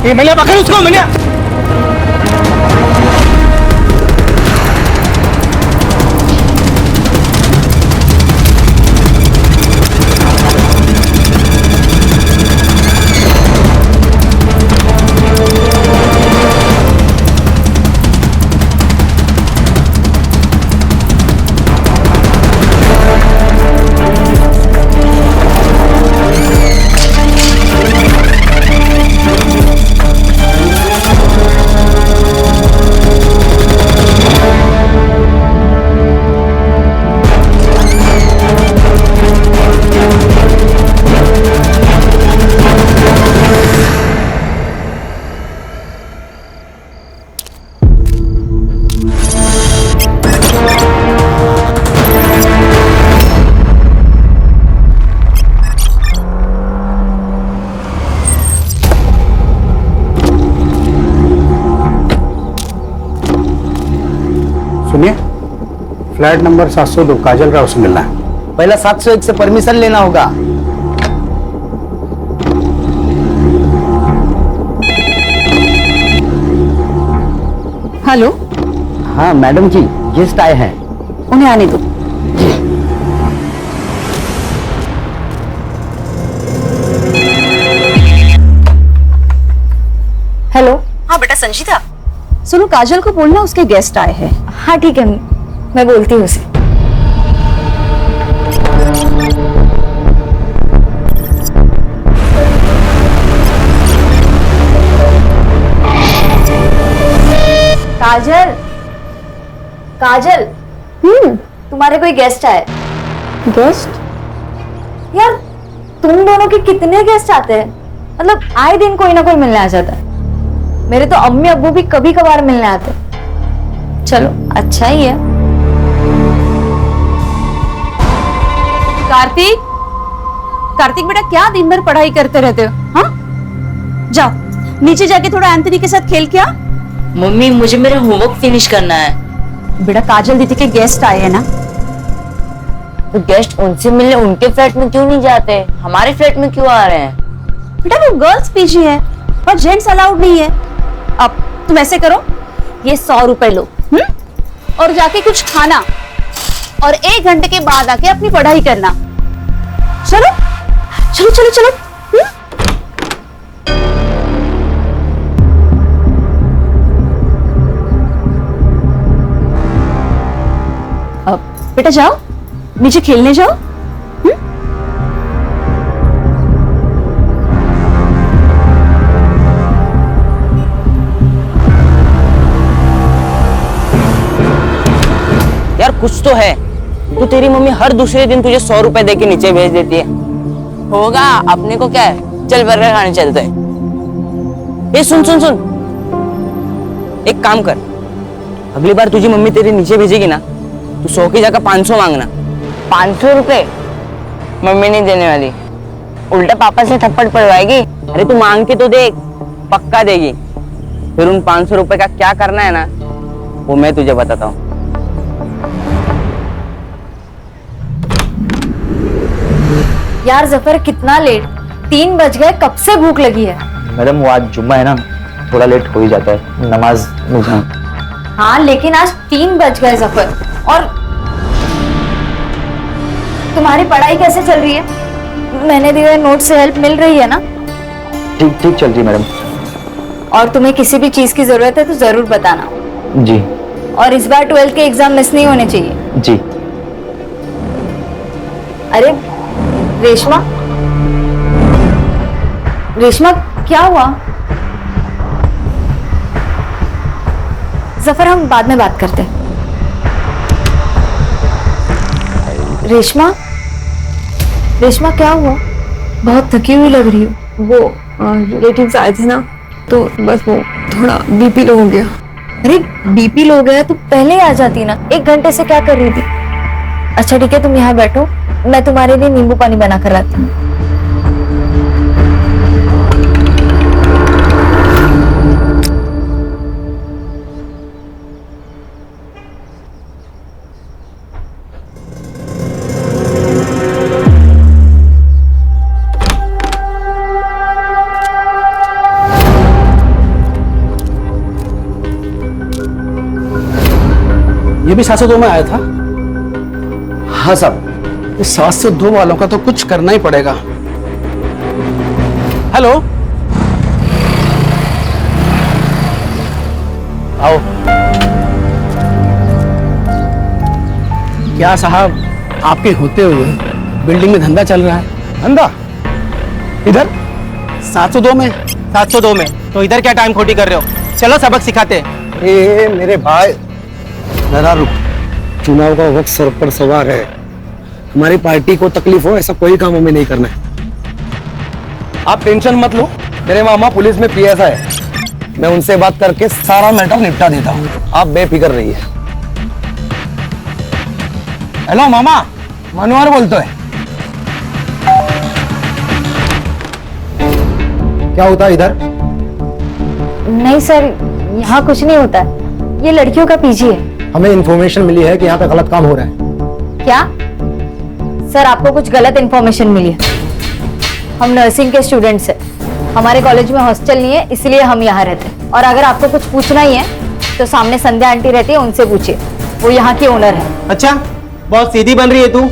ये मैंने पकड़ उसको मैंने। सुनिए, फ्लैट नंबर 702 काजल राव से मिलना है। पहला 701 से परमिशन लेना होगा। हेलो। हाँ मैडम जी, गेस्ट आए हैं। उन्हें आने दो। हेलो। हाँ बेटा संजीता। सुनो, काजल को बोलना उसके गेस्ट आए हैं। हाँ ठीक है, मैं बोलती हूँ उसे। काजल, काजल। तुम्हारे कोई गेस्ट आए। गेस्ट? यार तुम दोनों के कितने गेस्ट आते हैं? मतलब आए दिन कोई ना कोई मिलने आ जाता है। मेरे तो अम्मी अब्बू भी कभी कभार मिलने आते। चलो अच्छा ही है। कार्तिक, कार्तिक बेटा क्या दिन भर पढ़ाई करते रहते हो? हाँ, जाओ नीचे जाके थोड़ा एंथनी के साथ खेल के आ। मम्मी मुझे मेरा होमवर्क फिनिश करना है। बेटा काजल दीदी के गेस्ट आए हैं ना। तो गेस्ट उनसे मिलने उनके फ्लैट में क्यों नहीं जाते, हमारे फ्लैट में क्यों आ रहे हैं? बेटा वो गर्ल्स पीजी है और जेंट्स अलाउड नहीं है। अब तुम ऐसे करो, ये 100 रुपए लो और जाके कुछ खाना और 1 घंटे के बाद आके अपनी पढ़ाई करना। चलो चलो चलो चलो। अब बेटा जाओ नीचे खेलने जाओ। यार कुछ तो है, तो तेरी मम्मी हर दूसरे दिन तुझे 100 रुपए दे के नीचे भेज देती है। होगा, अपने को क्या है, चल बर्गर खाने चलते हैं। ये सुन सुन सुन, एक काम कर, अगली बार तुझी मम्मी तेरी नीचे भेजेगी ना, तू 100 की जगह 500 मांगना। 500 रुपए मम्मी नहीं देने वाली, उल्टा पापा से थप्पड़ पड़वाएगी। अरे तू मांग के तो देख, पक्का देगी। फिर उन 500 रुपए का क्या करना है ना, वो मैं तुझे बताता हूँ। यार जफर कितना लेट, 3 बज गए, कब से भूख लगी है। मैडम वो आज जुम्मा है ना, थोड़ा लेट हो ही जाता है, नमाज में जाऊं। हाँ लेकिन आज 3 बज गए जफर। और तुम्हारी पढ़ाई कैसे चल रही है? मैंने दिए नोट से हेल्प मिल रही है ना? ठीक ठीक चल रही मैडम। और तुम्हें किसी भी चीज की जरूरत है तो जरूर बताना। जी। और इस बार 12th के एग्जाम मिस नहीं होने चाहिए। जी। अरे रेशमा, रेशमा क्या हुआ? जफर हम बाद में बात करते हैं। रेशमा, रेशमा क्या हुआ? बहुत थकी हुई लग रही हो। वो रिलेटिव्स आए थे ना, तो बस वो थोड़ा बीपी लो हो गया। अरे बीपी लो गया तो पहले आ जाती ना, 1 घंटे से क्या कर रही थी? अच्छा ठीक है, तुम यहाँ बैठो, मैं तुम्हारे लिए नींबू पानी बना कर लाती हूँ। ये भी 702 में आया था। हाँ साहब। इस 702 वालों का तो कुछ करना ही पड़ेगा। हेलो, आओ। क्या साहब, आपके होते हुए बिल्डिंग में धंधा चल रहा है? धंधा इधर 702 में? 702 में तो इधर क्या टाइम खोटी कर रहे हो? चलो सबक सिखाते हैं। ए मेरे भाई, जरा रुक। चुनाव का वक्त सर पर सवार है। हमारी पार्टी को तकलीफ हो ऐसा कोई काम हमें नहीं करना है। आप टेंशन मत लो, मेरे मामा पुलिस में पीएसआई है, मैं उनसे बात करके सारा मैटर निपटा देता हूँ, आप बेफिक्र रहिए। हेलो मामा, मनोहर बोलते है। क्या होता है इधर? नहीं सर, यहाँ कुछ नहीं होता है, ये लड़कियों का पीजी है। हमें इंफॉर्मेशन मिली है कि यहाँ पे गलत काम हो रहा है। क्या सर, आपको कुछ गलत इंफॉर्मेशन मिली है? हम नर्सिंग के स्टूडेंट्स हैं, हमारे कॉलेज में हॉस्टल नहीं है, इसलिए हम यहाँ रहते हैं। और अगर आपको कुछ पूछना ही है तो सामने संध्या आंटी रहती है, उनसे पूछिए, वो यहाँ की ओनर है। अच्छा, बहुत सीधी बन रही है तू।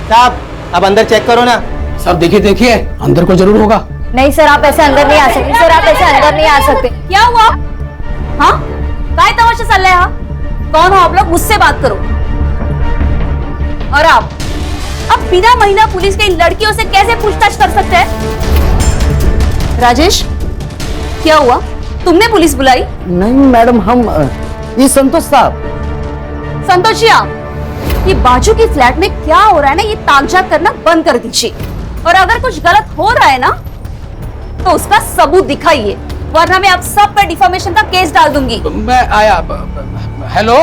साहब अब अंदर चेक करो ना। सब देखिए देखिए, अंदर को जरूर होगा। नहीं सर, आप ऐसे अंदर नहीं आ सकते। सर आप ऐसे अंदर नहीं आ सकते। क्या हुआ? हाँ, काय तमाशा चल रहा है? हाँ, कौन हो आप लोग? मुझसे बात करो। और आप अब बिना महिला पुलिस के इन लड़कियों से कैसे पूछताछ कर सकते हैं? राजेश, क्या हुआ? तुमने पुलिस बुलाई? नहीं मैडम, हम ये संतोष साहब। संतोषिया, ये बाजू की फ्लैट में क्या हो रहा है ना, ये ताकझाक करना बंद कर दीजिए। और अगर कुछ गलत हो रहा है ना तो उसका सबूत दिखाइए, वरना मैं आप सब पर डिफामेशन का केस डाल दूंगी। मैं आया। हेलो।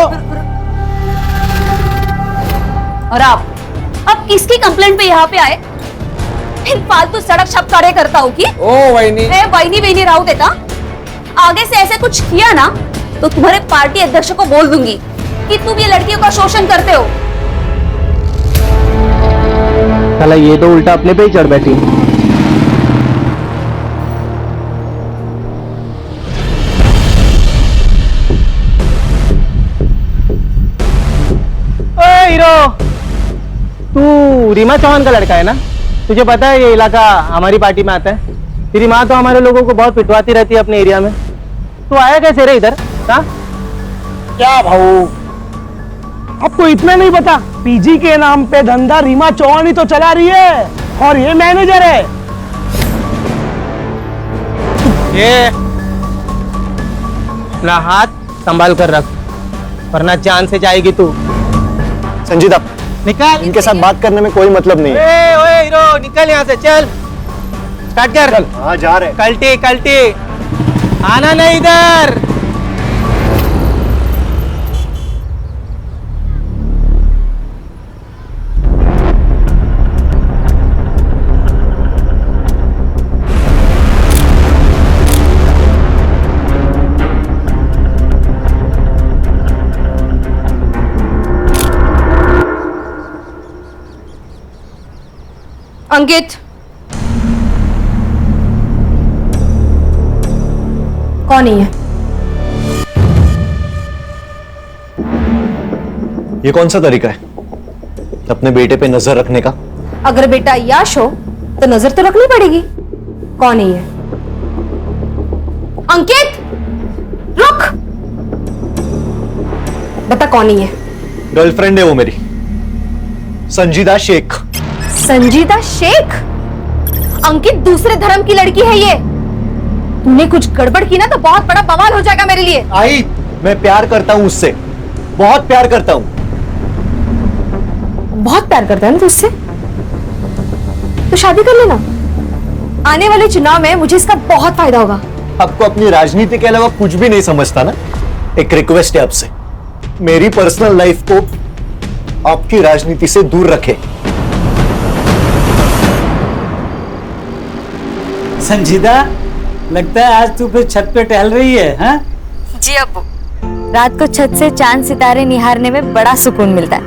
और आप अब किसकी कंप्लेंट पे यहाँ पे आए? इन फालतू सड़क छपकारे करता हूँ कि? ओ वहीनी। वहीनी राउत देता। आगे से ऐसे कुछ किया ना तो तुम्हारे पार्टी अध्यक्ष को बोल दूंगी कि तुम ये लड़कियों का शोषण करते हो। साला ये तो उल्टा अपने पे ही चढ़ बैठी। ओए हीरो, तू रीमा चौहान का लड़का है ना? तुझे पता है ये इलाका हमारी पार्टी में आता है। तेरी माँ तो हमारे लोगों को बहुत पिटवाती रहती है अपने एरिया में। तू आया कैसे रे इधर? हाँ क्या भाऊ, आपको इतना नहीं पता? पीजी के नाम पे धंधा रीमा चौहान ही तो चला रही है, और ये मैनेजर है। ये ना, हाथ संभाल कर रख वरना जान से जाएगी तू। संजीदा, निकल। इनके साथ बात करने में कोई मतलब नहीं है। ओए हीरो, निकल यहाँ से, चल स्टार्ट कर। हाँ जा रहे। कल्टी कल्टी, आना नहीं इधर। अंकित, कौन है? ये कौन सा तरीका है अपने बेटे पे नजर रखने का? अगर बेटा याश हो तो नजर तो रखनी पड़ेगी। कौन है ये? अंकित, रुक। बता कौन है ये? गर्लफ्रेंड है वो मेरी, संजीदा शेख। संजीदा शेख? अंकित, दूसरे धर्म की लड़की है ये। तूने कुछ गड़बड़ की ना तो बहुत बड़ा बवाल हो जाएगा मेरे लिए। आई, मैं प्यार करता हूं उससे, बहुत प्यार करता हूं। बहुत प्यार करता है ना तू उससे? तो शादी कर लेना, आने वाले चुनाव में मुझे इसका बहुत फायदा होगा। आपको अपनी राजनीति के अलावा कुछ भी नहीं समझता ना? एक रिक्वेस्ट है आपसे, मेरी पर्सनल लाइफ को आपकी राजनीति से दूर रखें। संजीदा, लगता है आज तू फिर छत पे टहल रही है, हाँ? जी अब्बू, रात को छत से चांद सितारे निहारने में बड़ा सुकून मिलता है,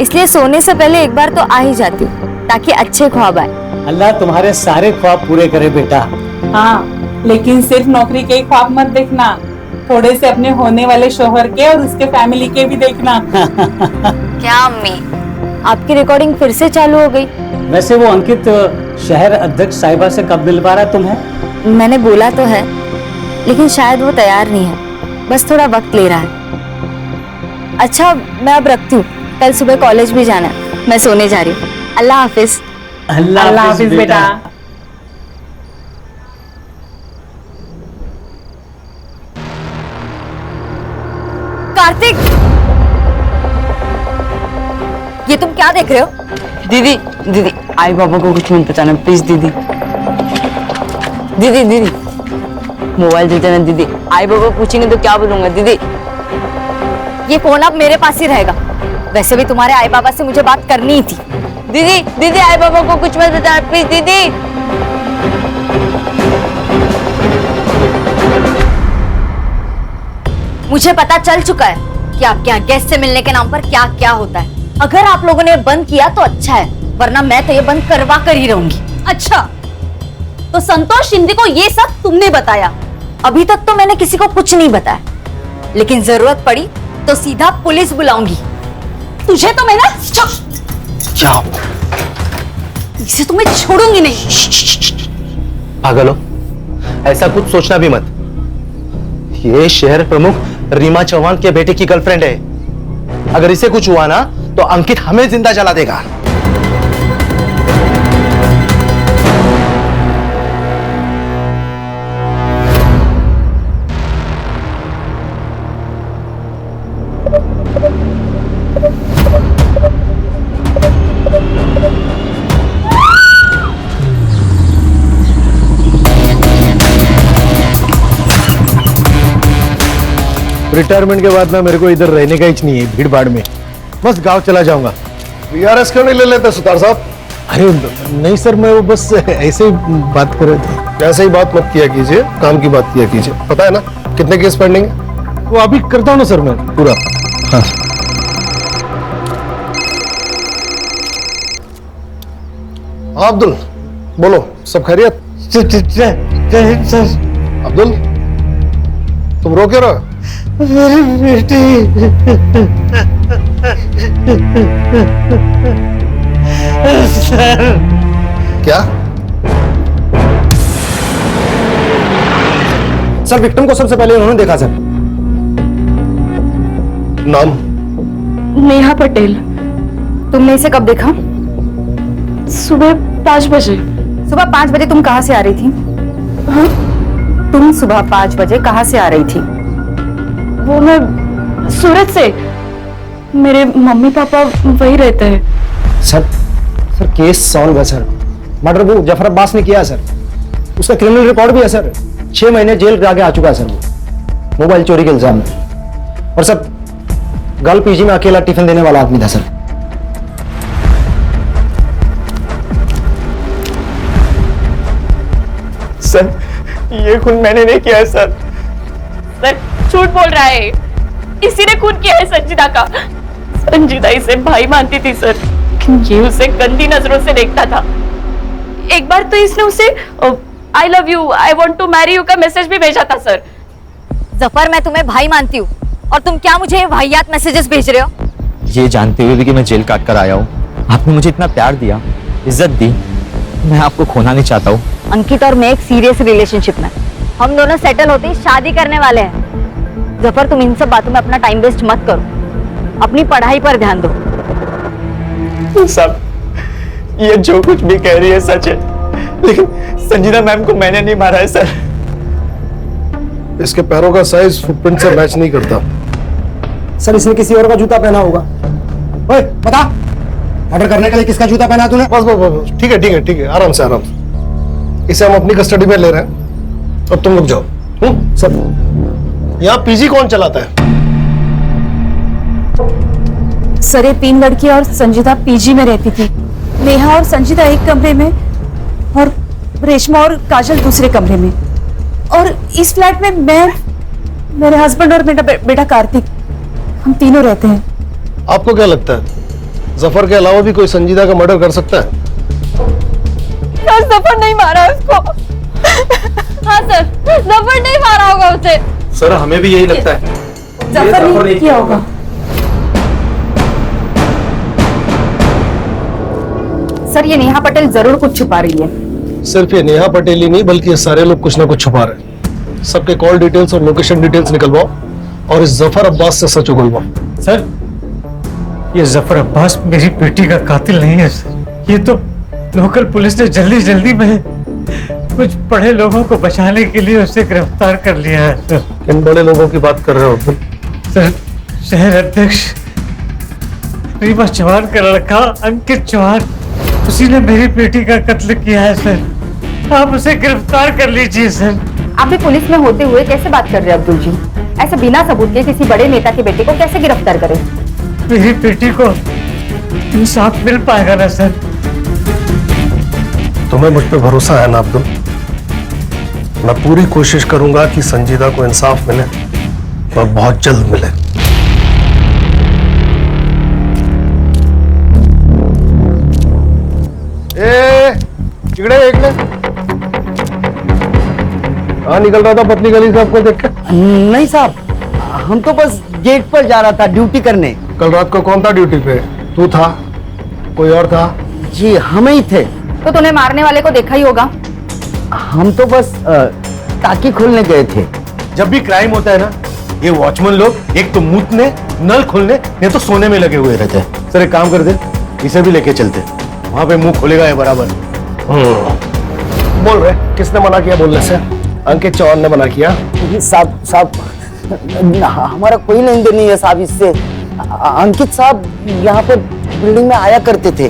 इसलिए सोने से पहले एक बार तो आ ही जाती हूँ ताकि अच्छे ख्वाब आए। अल्लाह तुम्हारे सारे ख्वाब पूरे करे बेटा। हाँ, लेकिन सिर्फ नौकरी के ही ख्वाब मत देखना, थोड़े से अपने होने वाले शोहर के और उसके फैमिली के भी देखना। क्या अम्मी, आपकी रिकॉर्डिंग फिर से चालू हो गई? वैसे वो अंकित शहर अध्यक्ष साहिबा से कब मिल पा रहा है तुम्हें? मैंने बोला तो है, लेकिन शायद वो तैयार नहीं है, बस थोड़ा वक्त ले रहा है। अच्छा, मैं अब रखती हूँ, कल सुबह कॉलेज भी जाना है, मैं सोने जा रही हूँ। अल्लाह हाफिज। अल्लाह हाफिज बेटा। कार्तिक, ये तुम क्या देख रहे हो? दीदी दीदी आई बाबा को कुछ मत बताना प्लीज दीदी। दीदी दीदी मोबाइल दे देना दीदी, आई बाबा पूछेंगे तो क्या बोलूंगा दीदी। ये फोन अब मेरे पास ही रहेगा। वैसे भी तुम्हारे आई बाबा से मुझे बात करनी ही थी। दीदी दीदी आई बाबा को कुछ मत बताना प्लीज दीदी। मुझे पता चल चुका है कि आपके यहाँ गेस्ट से मिलने के नाम पर क्या क्या होता है। अगर आप लोगों ने बंद किया तो अच्छा है, वरना मैं तो ये बंद करवा कर ही रहूंगी। अच्छा, तो संतोष शिंदे को ये सब तुमने बताया? अभी तक तो मैंने किसी को कुछ नहीं बताया, लेकिन जरूरत पड़ी तो सीधा पुलिस बुलाऊंगी। तुझे तो मैं ना क्या इसे तो मैं छोड़ूंगी नहीं। पागल हो, ऐसा कुछ सोचना भी मत। ये शहर प्रमुख रीमा चौहान के बेटे की गर्लफ्रेंड है। अगर इसे कुछ हुआ ना तो अंकित हमें जिंदा जला देगा। रिटायरमेंट के बाद ना मेरे को इधर रहने का ही नहीं है, भीड़ भाड़ में बस गांव चला जाऊंगा। वीआरएस क्यों नहीं ले लेते सुतार साहब? अरे नहीं सर, मैं वो बस ऐसे ही बात कर रहे थे। ऐसे ही बात मत किया कीजिए, काम की बात किया कीजिए। पता है ना कितने केस पेंडिंग है? वो अभी करता हूँ ना सर मैं पूरा। हाँ अब्दुल बोलो, सब खैरियत? अब्दुल तुम रो क्यों रहे हो? मेरी बेटी क्या? सर विक्टिम को सबसे पहले उन्होंने देखा सर। नाम? नेहा पटेल। तुमने इसे कब देखा? सुबह 5 बजे। सुबह 5 बजे तुम कहाँ से आ रही थी? हाँ? तुम सुबह 5 बजे कहाँ से आ रही थी? वो मैं सूरत से, मेरे मम्मी पापा वही रहते हैं। सर केस सॉल्व है सर। मर्डर वो जफर अब्बास ने किया है सर। उसका क्रिमिनल रिकॉर्ड भी है सर। 6 महीने जेल के आगे आ चुका है सर वो, मोबाइल चोरी के इल्जाम में। और सर गर्ल पीजी में अकेला टिफिन देने वाला आदमी था सर। सर ये खून मैंने नहीं किया है सर। सर झूठ बोल रहा है, इसी ने खून किया है संजीदा का। संजीदा इसे भाई मानती थी सर, लेकिन ये उसे गंदी नजरों से देखता था। एक बार तो इसने उसे I love you, I want to marry you का मैसेज भी भेजा था सर। जफर, मैं तुम्हें भाई मानती हूँ और तुम क्या मुझे ये वाहियात मैसेजेस भेज रहे हो? ये जानते हुए भी कि मैं जेल काट कर आया हूँ, आपने मुझे इतना प्यार दिया, इज्जत दी, मैं आपको खोना नहीं चाहता हूँ। अंकित और मैं एक सीरियस रिलेशनशिप में, हम दोनों सेटल होते ही शादी करने वाले हैं। जफर, तुम इन सब बातों में अपना टाइम वेस्ट मत करो, अपनी पढ़ाई पर ध्यान दो। सब ये जो कुछ भी कह रही है सच है, लेकिन संजीदा मैम को मैंने नहीं मारा है सर। इसके पैरों का साइज फुटप्रिंट से मैच नहीं करता। सर इसने किसी और का जूता पहना होगा। ओए बता, मर्डर करने के लिए किसका जूता पहना तूने? बस बस बस, ठीक है ठीक है ठीक है, आराम से आराम से। इसे हम अपनी कस्टडी में ले रहे हैं, अब तुम रुक जाओ। सर यहाँ पीजी कौन चलाता है? सर ये 3 लड़कियां और संजीदा पीजी में रहती थी। नेहा और संजीदा एक कमरे में और रेशमा और काजल दूसरे कमरे में, और इस फ्लैट में मैं, मेरे हस्बैंड और मेरा बेटा कार्तिक, हम तीनों रहते हैं। आपको क्या लगता है जफर के अलावा भी कोई संजीदा का मर्डर कर सकता है? सर जफर नहीं मारा उसको। हाँ सर, जफर नहीं मारा होगा उसे। सर हमें भी यही लगता है। जफर ने किया होगा। सर ये नेहा पटेल जरूर कुछ छुपा रही है। सिर्फ ये नेहा पटेल ही नहीं बल्कि ये सारे लोग कुछ ना कुछ छुपा रहे हैं। सबके कॉल डिटेल्स और लोकेशन डिटेल्स निकलवाओ और इस जफर अब्बास से सच उगलवाओ। सर ये जफर अब्बास मेरी बेटी का कातिल नहीं है सर। ये तो लोकल पुलिस ने जल्दी जल्दी में कुछ बड़े लोगों को बचाने के लिए उसे गिरफ्तार कर लिया है सर। किन बड़े लोगों की बात कर रहे हो अब्दुल? सर शहर अध्यक्ष रीमा चौहान का लड़का अंकित चौहान, उसी ने मेरी बेटी का कत्ल किया है सर। आप उसे गिरफ्तार कर लीजिए सर। आप भी पुलिस में होते हुए कैसे बात कर रहे हैं अब्दुल जी? ऐसे बिना सबूत के किसी बड़े नेता के बेटे को कैसे गिरफ्तार करें? मेरी बेटी को इंसाफ मिल पाएगा ना सर? तुम्हें मुझ पे भरोसा है ना अब्दुल? मैं पूरी कोशिश करूंगा कि संजीदा को इंसाफ मिले और बहुत जल्द मिले। इकड़े कहाँ निकल रहा था पतली गली से आपको देख के? नहीं साहब, हम तो बस गेट पर जा रहा था ड्यूटी करने। कल रात को कौन था ड्यूटी पे? तू था? कोई और था? जी हम ही थे। तो तूने मारने वाले को देखा ही होगा। हम तो बस ताकि खोलने गए थे। जब भी क्राइम होता है ना, ये वॉचमैन लोग एक तो मूतने, नल खोलने, नहीं तो सोने में लगे हुए रहते हैं। सर एक काम कर दे, इसे भी लेके चलते, वहां पे मुंह खोलेगा ये बराबर। बोल रहे किसने मना किया बोलने से? अंकित चौहान ने मना किया। साहब हमारा कोई लेन देन नहीं है साहब इससे। अंकित साहब यहाँ पर बिल्डिंग में आया करते थे।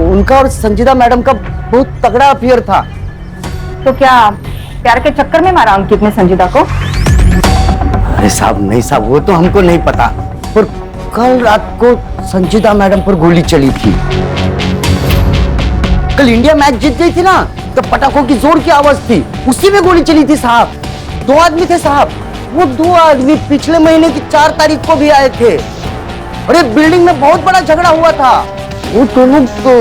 उनका और संजीदा मैडम का बहुत तगड़ा अफेयर था। तो क्या प्यार के चक्कर में मारा अंकित ने संजीदा को? अरे साहब नहीं साहब, वो तो हमको नहीं पता, पर कल रात को संजीदा मैडम पर गोली चली थी। कल इंडिया मैच जीत गई थी ना, तो पटाखों की जोर की आवाज थी, उसी में गोली चली थी साहब। 2 आदमी थे साहब, वो 2 आदमी पिछले महीने की 4 तारीख को भी आए थे और ये बिल्डिंग में बहुत बड़ा झगड़ा हुआ था। वो दोनों तो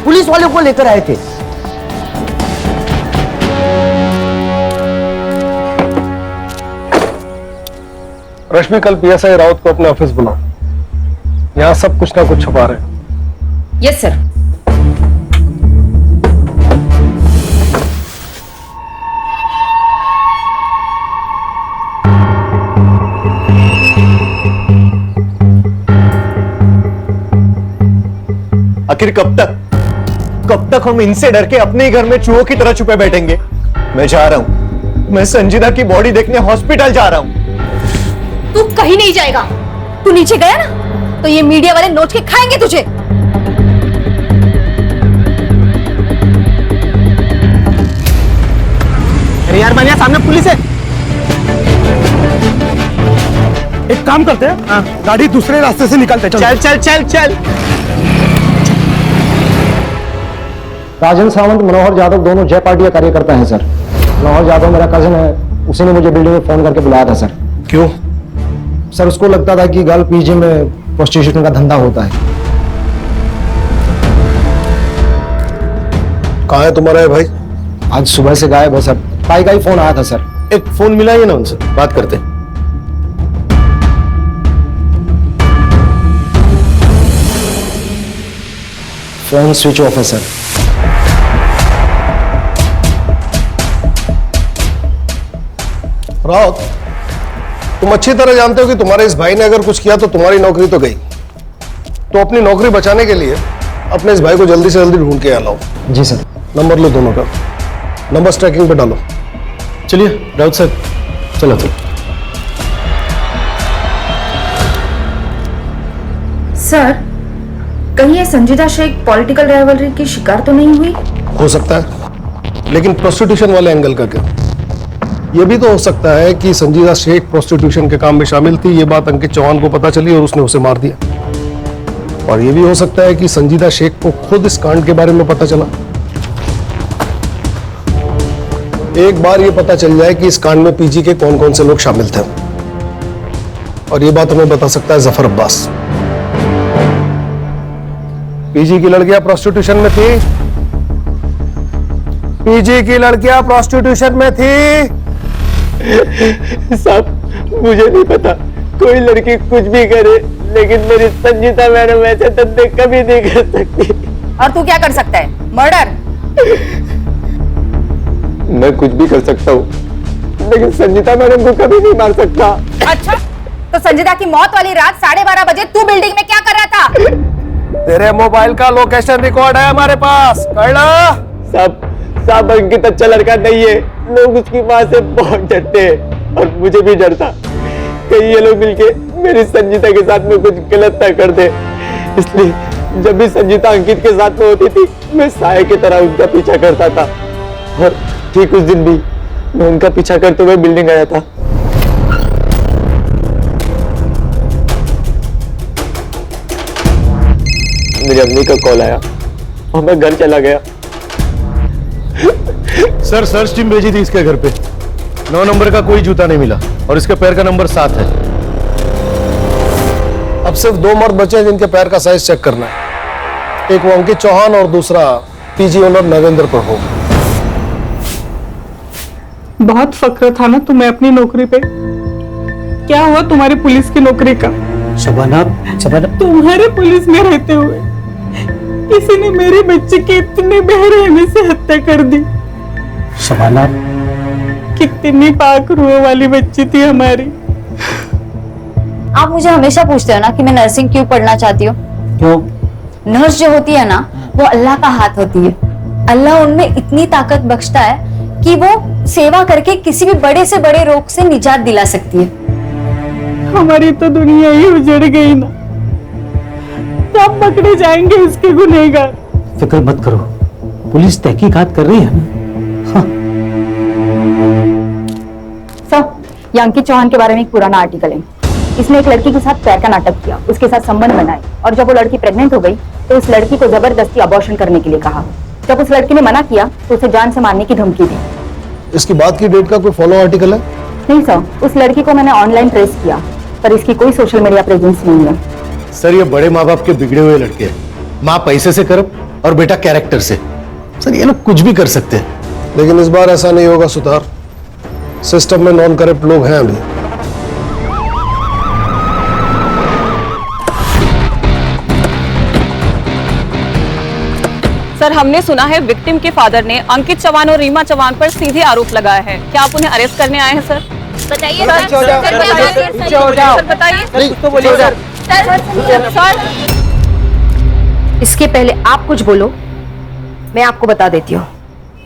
पुलिस वालों को लेकर आए थे। रश्मि कल पीएसआई राउत को अपने ऑफिस बुलाओ। यहाँ सब कुछ ना कुछ छुपा रहे हैं। Yes sir. आखिर कब तक हम इनसे डर के अपने ही घर में चूहों की तरह छुपे बैठेंगे? मैं जा रहा हूं, मैं संजीदा की बॉडी देखने हॉस्पिटल जा रहा हूं। तू कहीं नहीं जाएगा। तू नीचे गया ना तो ये मीडिया वाले नोच के खाएंगे तुझे। अरे यार बनिया, सामने पुलिस है। एक काम करते हैं, गाड़ी दूसरे रास्ते से निकालते। चल चल चल चल। राजन सावंत, मनोहर यादव दोनों जय पार्टी का कार्यकर्ता हैं सर। मनोहर यादव मेरा कजिन है, उसी ने मुझे बिल्डिंग में फोन करके बुलाया था सर। क्यों? सर उसको लगता था कि गर्ल पीजी में प्रोस्टिट्यूशन का धंधा होता है। कहाँ है तुम्हारा है भाई? आज सुबह से गायब है सर। भाई का ही फोन आया था सर। एक फोन मिलाइए ना उनसे, बात करते हैं। फोन स्विच ऑफ है सर। राउत, तुम अच्छी तरह जानते हो कि तुम्हारे इस भाई ने अगर कुछ किया तो तुम्हारी नौकरी तो गई। तो अपनी नौकरी बचाने के लिए अपने इस भाई को जल्दी से जल्दी ढूंढ के यहाँ लाओ। जी सर। नंबर लो दोनों का, नंबर ट्रैकिंग पे डालो। चलिए राउत साहब, चलो तो। सर कहीं ये संजीदा शेख पॉलिटिकल राइवलरी की शिकार तो नहीं हुई? हो सकता है, लेकिन प्रोस्टिट्यूशन वाले एंगल का क्या? यह भी तो हो सकता है कि संजीदा शेख प्रोस्टिट्यूशन के काम में शामिल थी, ये बात अंकित चौहान को पता चली और उसने उसे मार दिया। और यह भी हो सकता है कि संजीदा शेख को खुद इस कांड के बारे में पता चला। एक बार ये पता चल जाए कि इस कांड में पीजी के कौन कौन से लोग शामिल थे, और ये बात हमें बता सकता है जफर अब्बास। पीजी की लड़कियां प्रोस्टिट्यूशन में थी, पीजी की लड़कियां प्रोस्टिट्यूशन में थी। साहब मुझे नहीं पता, कोई लड़की कुछ भी करे लेकिन मेरी संजीता मैडम ऐसे धंधे कभी नहीं कर सकती। और तू क्या कर सकता है? मर्डर? मैं कुछ भी कर सकता हूँ लेकिन संजीता मैडम को कभी नहीं मार सकता। अच्छा, तो संजीता की मौत वाली रात 12:30 बजे तू बिल्डिंग में क्या कर रहा था? तेरे मोबाइल का लोकेशन रिकॉर्ड है हमारे पास, कर लो। साहब अंकित अच्छा लड़का नहीं है, लोग उसकी माँ से बहुत डरते हैं और मुझे भी डर था कहीं ये लोग मिलके मेरी संजीता के साथ में कुछ गलत ना कर दे। इसलिए जब भी संजीता अंकित के साथ में होती थी मैं साये की तरह उनका पीछा करता था और ठीक उस दिन भी मैं उनका पीछा करते हुए बिल्डिंग आया था। मेरी अम्मी का कॉल आया और मैं घर चला गया। सर सर्च टीम भेजी थी इसके घर पे, 9 नंबर का कोई जूता नहीं मिला और इसके पैर का नंबर 7 है। अब सिर्फ 2 मर्द बचे हैं जिनके पैर का साइज चेक करना है, एक वो अंकित चौहान और दूसरा पीजी ओनर नरेंद्र प्रभु। बहुत फक्र था ना तुम्हें अपनी नौकरी पे, क्या हुआ तुम्हारी पुलिस की नौकरी का? शबाना तुम्हारे पुलिस में रहते हुए किसी ने मेरे बच्चे की इतने बेरहमी से हत्या कर दी। शबाना, कितनी पाक रूह वाली बच्ची थी हमारी। आप मुझे हमेशा पूछते हो ना कि मैं नर्सिंग क्यों पढ़ना चाहती हूँ। क्यों? नर्स जो होती है ना, वो अल्लाह का हाथ होती है। अल्लाह उनमें इतनी ताकत बख्शता है कि वो सेवा करके किसी भी बड़े से बड़े रोग से निजात दिला सकती है। हमारी तो दुनिया ही उजड़ गई ना, कब पकड़े जाएंगे इसके गुनहगार? फिक्र मत करो, पुलिस तहकीकात कर रही है ना। सर, ये अंकित चौहान के बारे में एक पुराना आर्टिकल है। इसने एक लड़की के साथ प्यार का नाटक किया, उसके साथ संबंध बनाए और जब वो लड़की प्रेग्नेंट हो गई तो उस लड़की को जबरदस्ती अबॉर्शन करने के लिए कहा। जब उस लड़की ने मना किया तो उसे जान से मारने की धमकी दी। इसकी बात की डेट का कोई फॉलो आर्टिकल है? नहीं सर, उस लड़की को मैंने ऑनलाइन ट्रेस किया पर इसकी कोई सोशल मीडिया प्रेजेंस नहीं है। सर ये बड़े माँ बाप के बिगड़े हुए लड़के हैं, माँ पैसे से करप्ट और बेटा कैरेक्टर से। सर ये लोग कुछ भी कर सकते हैं, लेकिन इस बार ऐसा नहीं होगा सुधार। सिस्टम में नॉन करप्ट लोग हैं अभी। सर, हमने सुना है विक्टिम के फादर ने अंकित चौहान और रीमा चौहान पर सीधे आरोप लगाया है। क्या आप उन्हें अरेस्ट करने आए हैं सर? बताइए इसके पहले आप कुछ बोलो, मैं आपको बता देती हूँ,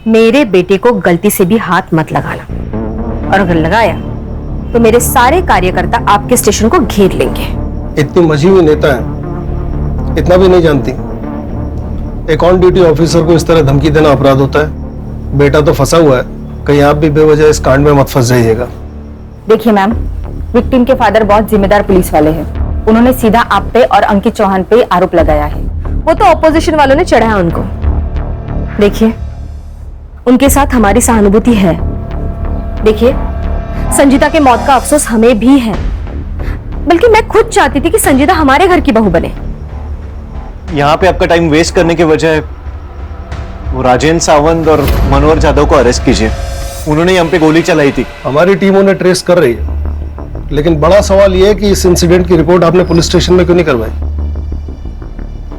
मेरे बेटे को गलती से भी हाथ मत लगाना, और अगर लगाया तो मेरे सारे कार्यकर्ता आपके स्टेशन को घेर लेंगे। इतनी मजी हुई नेता है, इतना भी नहीं जानती। एक ऑन ड्यूटी ऑफिसर को इस तरह धमकी देना अपराध होता है। बेटा तो फंसा हुआ है, कहीं आप भी बेवजह इस कांड में मत फंस जाइएगा। देखिए मैम, विक्टिम के फादर बहुत जिम्मेदार पुलिस वाले हैं। उन्होंने सीधा आप पे और अंकित चौहान पे आरोप लगाया है। वो तो ऑपोजिशन वालों ने चढ़ाया उनको। देखिए, उनके साथ हमारी सहानुभूति है। देखिए, संजीता के मौत का अफसोस हमें भी है, बल्कि मैं खुद चाहती थी कि संजीता हमारे घर की बहू बने। यहाँ पे आपका टाइम वेस्ट करने के बजाय वो राजेंद्र सावंत और मनोहर जाधव को अरेस्ट कीजिए। उन्होंने हम पे गोली चलाई थी। हमारी टीम उन्हें ट्रेस कर रही है, लेकिन बड़ा सवाल यह है कि इस इंसिडेंट की रिपोर्ट आपने पुलिस स्टेशन में क्यों नहीं करवाई?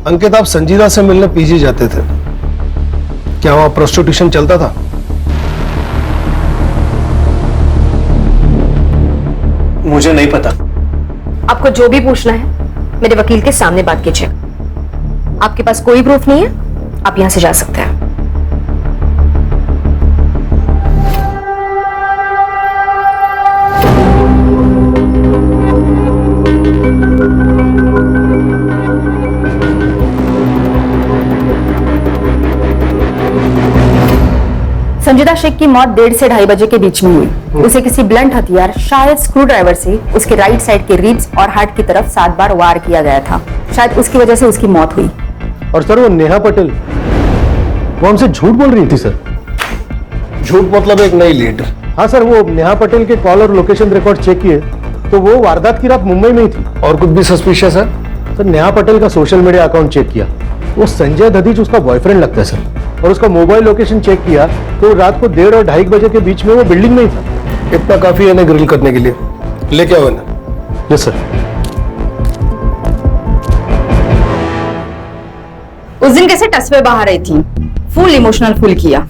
अंकित, आप संजीता से मिलने पीजी जाते थे, क्या वहां प्रोस्टिट्यूशन चलता था? मुझे नहीं पता। आपको जो भी पूछना है मेरे वकील के सामने बात कीजिए। आपके पास कोई प्रूफ नहीं है, आप यहां से जा सकते हैं। संजीदा शेख की मौत 1:30 से 2:30 बजे के बीच में हुई। उसे किसी ब्लंट हथियार, शायद स्क्रू ड्राइवर से उसके राइट साइड के रिब्स और हार्ट की तरफ 7 बार वार किया गया था। शायद उसकी वजह से उसकी मौत हुई। और सर वो नेहा पटेल, वो हमसे झूठ बोल रही थी सर। झूठ मतलब एक नई लीड। हाँ सर, वो नेहा पटेल के कॉल और लोकेशन रिकॉर्ड चेक किए तो वो वारदात की रात मुंबई में ही थी। और कुछ भी सस्पिशियस है? सर नेहा पटेल का सोशल मीडिया अकाउंट चेक किया, वो संजय दधीच उसका बॉयफ्रेंड लगता है सर। और उसका मोबाइल लोकेशन चेक किया तो रात को 1:30 और 2:30 बजे के बीच में वो बिल्डिंग में ही था। इतना काफी है इन्हें ग्रिल करने के लिए। लेके आओ इन्हें। Yes sir. उस दिन कैसे टस पे बाहर रही थी, फुल इमोशनल फुल किया।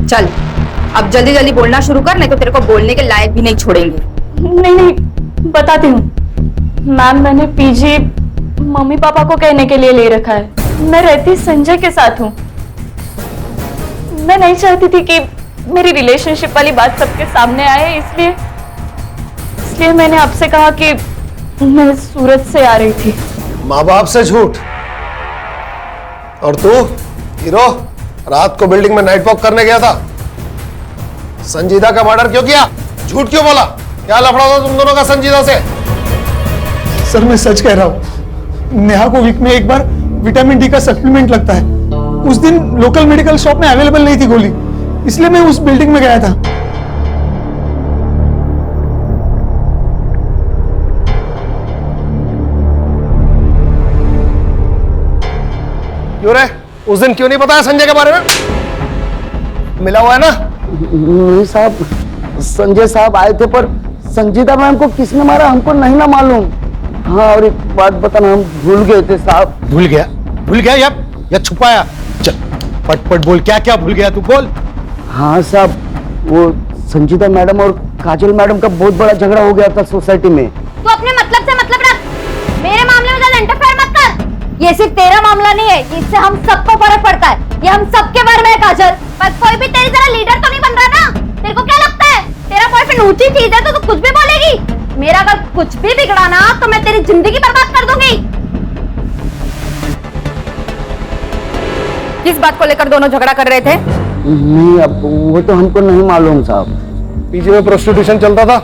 चल अब जल्दी जल्दी बोलना शुरू कर, नहीं तो तेरे को बोलने के लायक भी नहीं छोड़ेंगे। नहीं बताती हूँ मैम, मैंने पीजी मम्मी पापा को कहने के लिए ले रखा है। मैं रहती संजय के साथ हूँ। मैं नहीं चाहती थी कि मेरी रिलेशनशिप वाली बात सबके सामने आए, इसलिए मैंने आपसे कहा कि मैं सूरत से आ रही थी। माँ बाप से झूठ। और तू हीरो रात को बिल्डिंग में नाइट वॉक करने गया था, संजीदा का मर्डर क्यों किया? झूठ क्यों बोला? क्या लफड़ा था तुम दोनों का संजीदा से? सर मैं सच कह रहा हूँ, नेहा को वीक में एक बार विटामिन डी का सप्लीमेंट लगता है। उस दिन लोकल मेडिकल शॉप में अवेलेबल नहीं थी गोली, इसलिए मैं उस बिल्डिंग में गया था। क्यों रे? उस दिन क्यों नहीं बताया संजय के बारे में? मिला हुआ है ना? नहीं साहब, संजय साहब आए थे, पर संजीदा मैम को किसने मारा हमको नहीं ना मालूम। हाँ, और एक बात बताना, हम भूल गए थे साहब। भूल गया या छुपाया? चल पट बोल, क्या क्या भूल गया तू, बोल। हाँ साहब, वो संजीदा मैडम और काजल मैडम का बहुत बड़ा झगड़ा हो गया था सोसाइटी में। तू अपने मतलब से मतलब रख, मेरे मामले में ज्यादा इंटरफेयर मत कर। ये सिर्फ तेरा मामला नहीं है, इससे हम सबको फर्क पड़ता है। ये हम सबके बारे में है काजल, पर कोई भी तेरी तरह लीडर तो नहीं बन रहा ना। तेरे को क्या लगता है तेरा बॉयफ्रेंड ऊंची चीज है तो तू कुछ भी बोलेगी? मेरा अगर कुछ भी बिगड़ा ना तो मैं तेरी जिंदगी बर्बाद कर दूंगी। किस बात को लेकर दोनों झगड़ा कर रहे थे? नहीं, अब वो तो हमको नहीं मालूम साहब। पीजी में प्रोस्टिट्यूशन चलता था।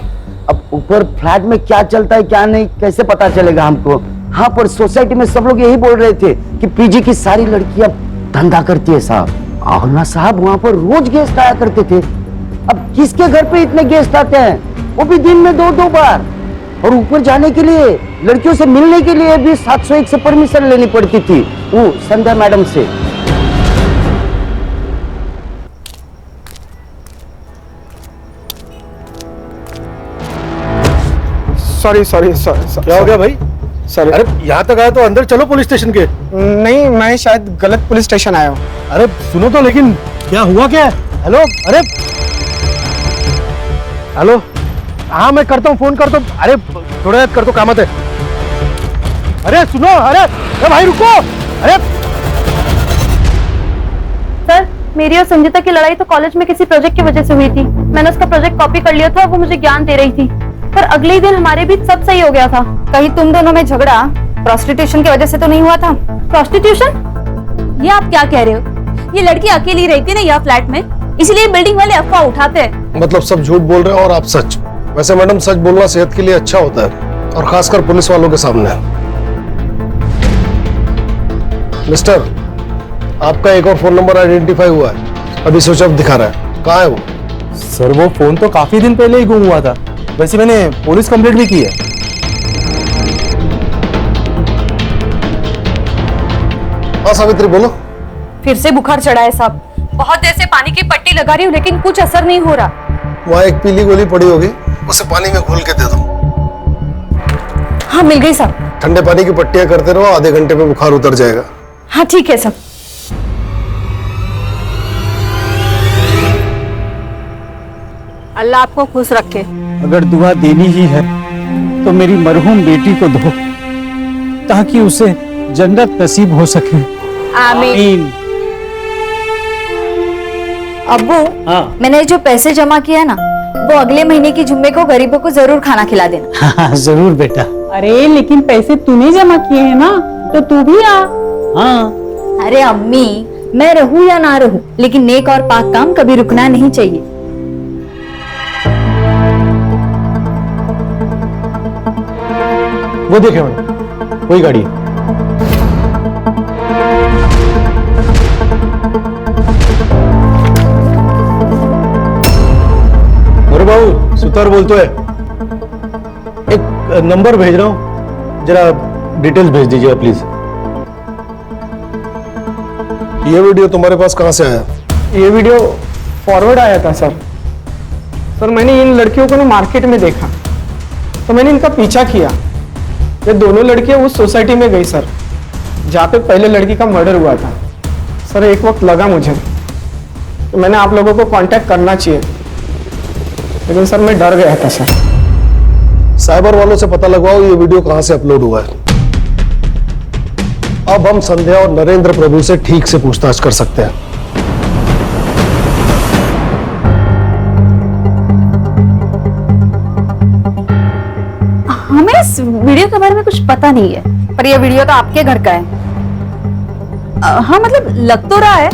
अब ऊपर फ्लैट में क्या चलता है क्या नहीं कैसे पता चलेगा हमको? हाँ, पर सोसाइटी में सब लोग यही बोल रहे थे कि पीजी की सारी लड़कियां धंधा करती है साहब। और ना साहब, वहाँ पर रोज गेस्ट आया करते थे। अब किसके घर पे इतने गेस्ट आते हैं, वो भी दिन में 2-2 बार। और ऊपर जाने के लिए, लड़कियों से मिलने के लिए भी 701 से परमिशन लेनी पड़ती थी वो संध्या मैडम से। सॉरी। क्या हो गया भाई? सॉरी। अरे यहाँ तक आया तो अंदर चलो पुलिस स्टेशन के। नहीं, मैं शायद गलत पुलिस स्टेशन आया हूँ। अरे सुनो तो, लेकिन क्या हुआ क्या? हेलो, अरे हेलो, हाँ मैं करता हूँ, फोन करता हूँ। अरे थोड़ा याद कर, तो कामत है। अरे सुनो, अरे भाई रुको। अरे सर, मेरी और संजीता की लड़ाई तो कॉलेज में किसी प्रोजेक्ट की वजह से हुई थी। मैंने उसका प्रोजेक्ट कॉपी कर लिया था, वो मुझे ज्ञान दे रही थी, पर अगले ही दिन हमारे बीच सब सही हो गया था। कहीं तुम दोनों में झगड़ा प्रोस्टिट्यूशन की वजह से तो नहीं हुआ था? प्रोस्टिट्यूशन? ये आप क्या कह रहे हो? ये लड़की अकेली रहती है ना यहाँ फ्लैट में, इसलिए बिल्डिंग वाले अफवाह उठाते हैं। मतलब सब झूठ बोल रहे हो और आप सच। वैसे मैडम, सच बोलना सेहत के लिए अच्छा होता है, और खासकर पुलिस वालों के सामने। मिस्टर, आपका एक और फोन नंबर आइडेंटिफाई हुआ है, अभी स्विच ऑफ दिखा रहा है। कहाँ है वो? सर वो फोन तो काफी दिन पहले ही गुम हुआ था। वैसे मैंने पुलिस कंप्लेंट भी की है। हाँ सावित्री, बोलो। फिर से बुखार चढ़ा है साहब, बहुत देर से पानी की पट्टी लगा रही हूँ लेकिन कुछ असर नहीं हो रहा। वहाँ एक पीली गोली पड़ी होगी, उसे पानी में घोल के दे दो। हाँ मिल गई साहब। ठंडे पानी की पट्टियां करते रहो, आधे घंटे में बुखार उतर जाएगा। हाँ ठीक है साहब। अल्लाह आपको खुश रखे। अगर दुआ देनी ही है तो मेरी मरहूम बेटी को दो, ताकि उसे जन्नत नसीब हो सके। आमीन। अब्बू, मैंने जो पैसे जमा किया ना, वो अगले महीने की जुम्मे को गरीबों को जरूर खाना खिला देना। हाँ जरूर बेटा। अरे लेकिन पैसे तूने जमा किए हैं ना, तो तू भी आ। हाँ। अरे अम्मी, मैं रहूं या ना रहूं, लेकिन नेक और पाक काम कभी रुकना नहीं चाहिए। वो देखे मैडम, वही गाड़ी है। अरे बाबू, सुतार बोलतो है। एक नंबर भेज रहा हूँ, जरा डिटेल्स भेज दीजिएगा प्लीज। ये वीडियो तुम्हारे पास कहाँ से आया? ये वीडियो फॉरवर्ड आया था सर। सर मैंने इन लड़कियों को ना मार्केट में देखा, तो मैंने इनका पीछा किया। ये दोनों लड़कियां उस सोसाइटी में गई सर, जहाँ पे पहले लड़की का मर्डर हुआ था। सर एक वक्त लगा मुझे तो मैंने आप लोगों को कांटेक्ट करना चाहिए, लेकिन सर मैं डर गया था सर। साइबर वालों से पता लगवाओ ये वीडियो कहां से अपलोड हुआ है। अब हम संध्या और नरेंद्र प्रभु से ठीक से पूछताछ कर सकते हैं। हमें इस वीडियो के बारे में कुछ पता नहीं है। पर ये वीडियो तो आपके घर का है। हाँ मतलब लग तो रहा है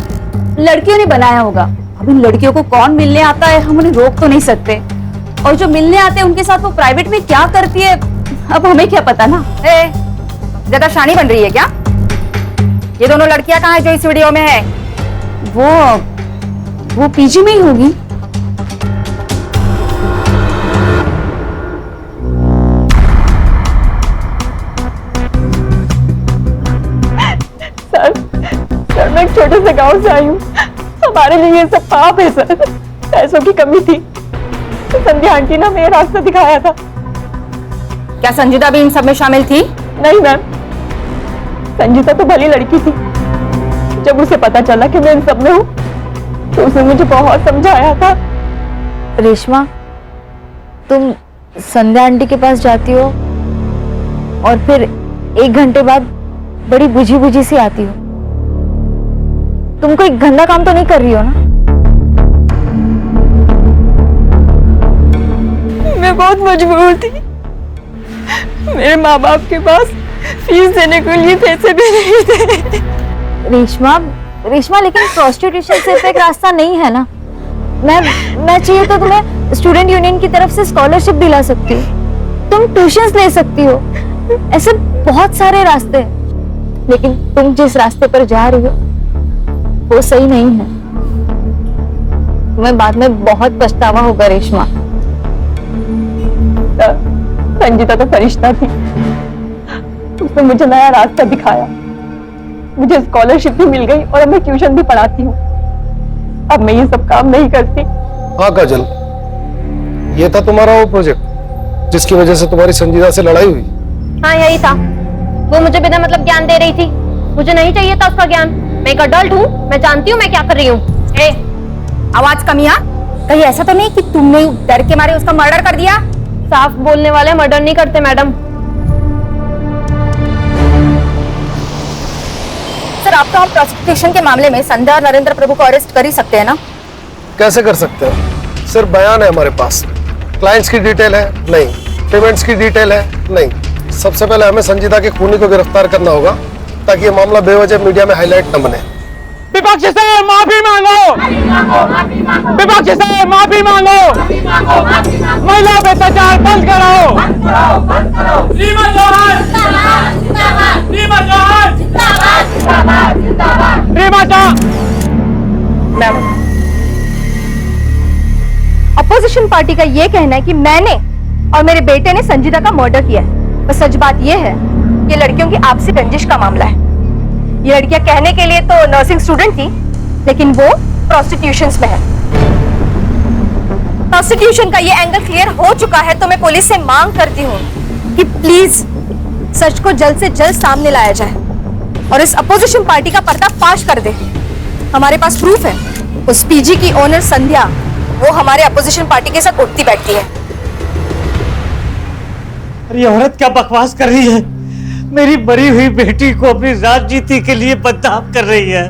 लड़कियों ने बनाया होगा। अब इन लड़कियों को कौन मिलने आता है हम उन्हें रोक तो नहीं सकते, और जो मिलने आते हैं उनके साथ वो प्राइवेट में क्या करती है अब हमें क्या पता ना। ज्यादा शानी बन रही है क्या? ये दोनों लड़कियां कहाँ है जो इस वीडियो में है? वो पीजी में ही होगी। सर मैं एक छोटे से गांव से आई हूँ, हमारे लिए ये सब पाप है सर। पैसों की कमी थी तो संध्या आंटी ने हमें रास्ता दिखाया था। क्या संजीदा भी इन सब में शामिल थी? नहीं मैम, संजीता तो भली लड़की थी। जब उसे पता चला कि मैं इन सब में हूँ तो उसने मुझे बहुत समझाया था। रेशमा, तुम संध्या आंटी के पास जाती हो और फिर 1 घंटे बाद बड़ी बुझी बुझी सी आती हो। तुम कोई गंदा काम तो नहीं कर रही हो ना? मैं बहुत मजबूर थी, मेरे माँ बाप के पास फीस देने के लिए पैसे भी नहीं थे। रेशमा लेकिन प्रोस्टिट्यूशन सिर्फ एक रास्ता नहीं है ना। मैं चाहिए तो तुम्हें स्टूडेंट यूनियन की तरफ से स्कॉलरशिप दिला सकती हूँ, तुम ट्यूशंस ले सकती हो, ऐसे बहुत सारे रास्ते हैं। लेकिन तुम जिस रास्ते पर जा रही हो वो सही नहीं है। तुम्हें बाद में बहुत पछतावा होगा रेशमा। संजीता तो फरिश्ता थी, उसने मुझे नया रास्ता दिखाया, मुझे स्कॉलरशिप भी मिल गई और अब मैं ट्यूशन भी पढ़ाती हूँ। अब मैं ये सब काम नहीं करती। हाँ काजल, ये था तुम्हारा वो प्रोजेक्ट जिसकी वजह से तुम्हारी संजीदा से लड़ाई हुई? हाँ यही था। वो मुझे बिना मतलब ज्ञान दे रही थी, मुझे नहीं चाहिए था उसका ज्ञान। मैं एक अडल्ट हूँ, मैं जानती हूँ मैं क्या कर रही हूँ। आवाज कमिया, कहीं ऐसा तो नहीं कि तुमने डर के मारे उसका मर्डर कर दिया? साफ बोलने वाले मर्डर नहीं करते मैडम। सर आपका हम प्रोसिक्यूशन के मामले में संध्या और नरेंद्र प्रभु को अरेस्ट कर ही सकते हैं ना? कैसे कर सकते हैं? सिर्फ बयान है हमारे पास, क्लाइंट्स की डिटेल है नहीं, पेमेंट्स की डिटेल है नहीं। सबसे पहले हमें संजीदा के खूनी को गिरफ्तार करना होगा ताकि ये मामला बेवजह मीडिया में हाईलाइट न बने। विपक्ष से माफी मांगो, विपक्ष से माफी मांगो, महिला पे अत्याचार बंद कराओ। रीमा चौहान, रीमा चौहान, रीमा चौहान। अपोजिशन पार्टी का ये कहना है कि मैंने और मेरे बेटे ने संजीदा का मर्डर किया है। पर सच बात ये है कि लड़कियों की आपसी रंजिश का मामला है। ये लड़कियां कहने के लिए तो नर्सिंग स्टूडेंट थी, लेकिन वो प्रोस्टिट्यूशन में है। प्रोस्टिट्यूशन का ये एंगल क्लियर हो चुका है, तो मैं पुलिस से मांग करती हूँ कि प्लीज सच को जल्द से जल्द सामने लाया जाए और इस अपोजिशन पार्टी का पर्दाफाश कर दे। हमारे पास प्रूफ है, उस पीजी की ओनर संध्या वो हमारे अपोजिशन पार्टी के साथ उठती बैठती है। अरे ये औरत क्या बकवास कर रही है? मेरी मरी हुई बेटी को अपनी राजनीति के लिए बदनाम कर रही है।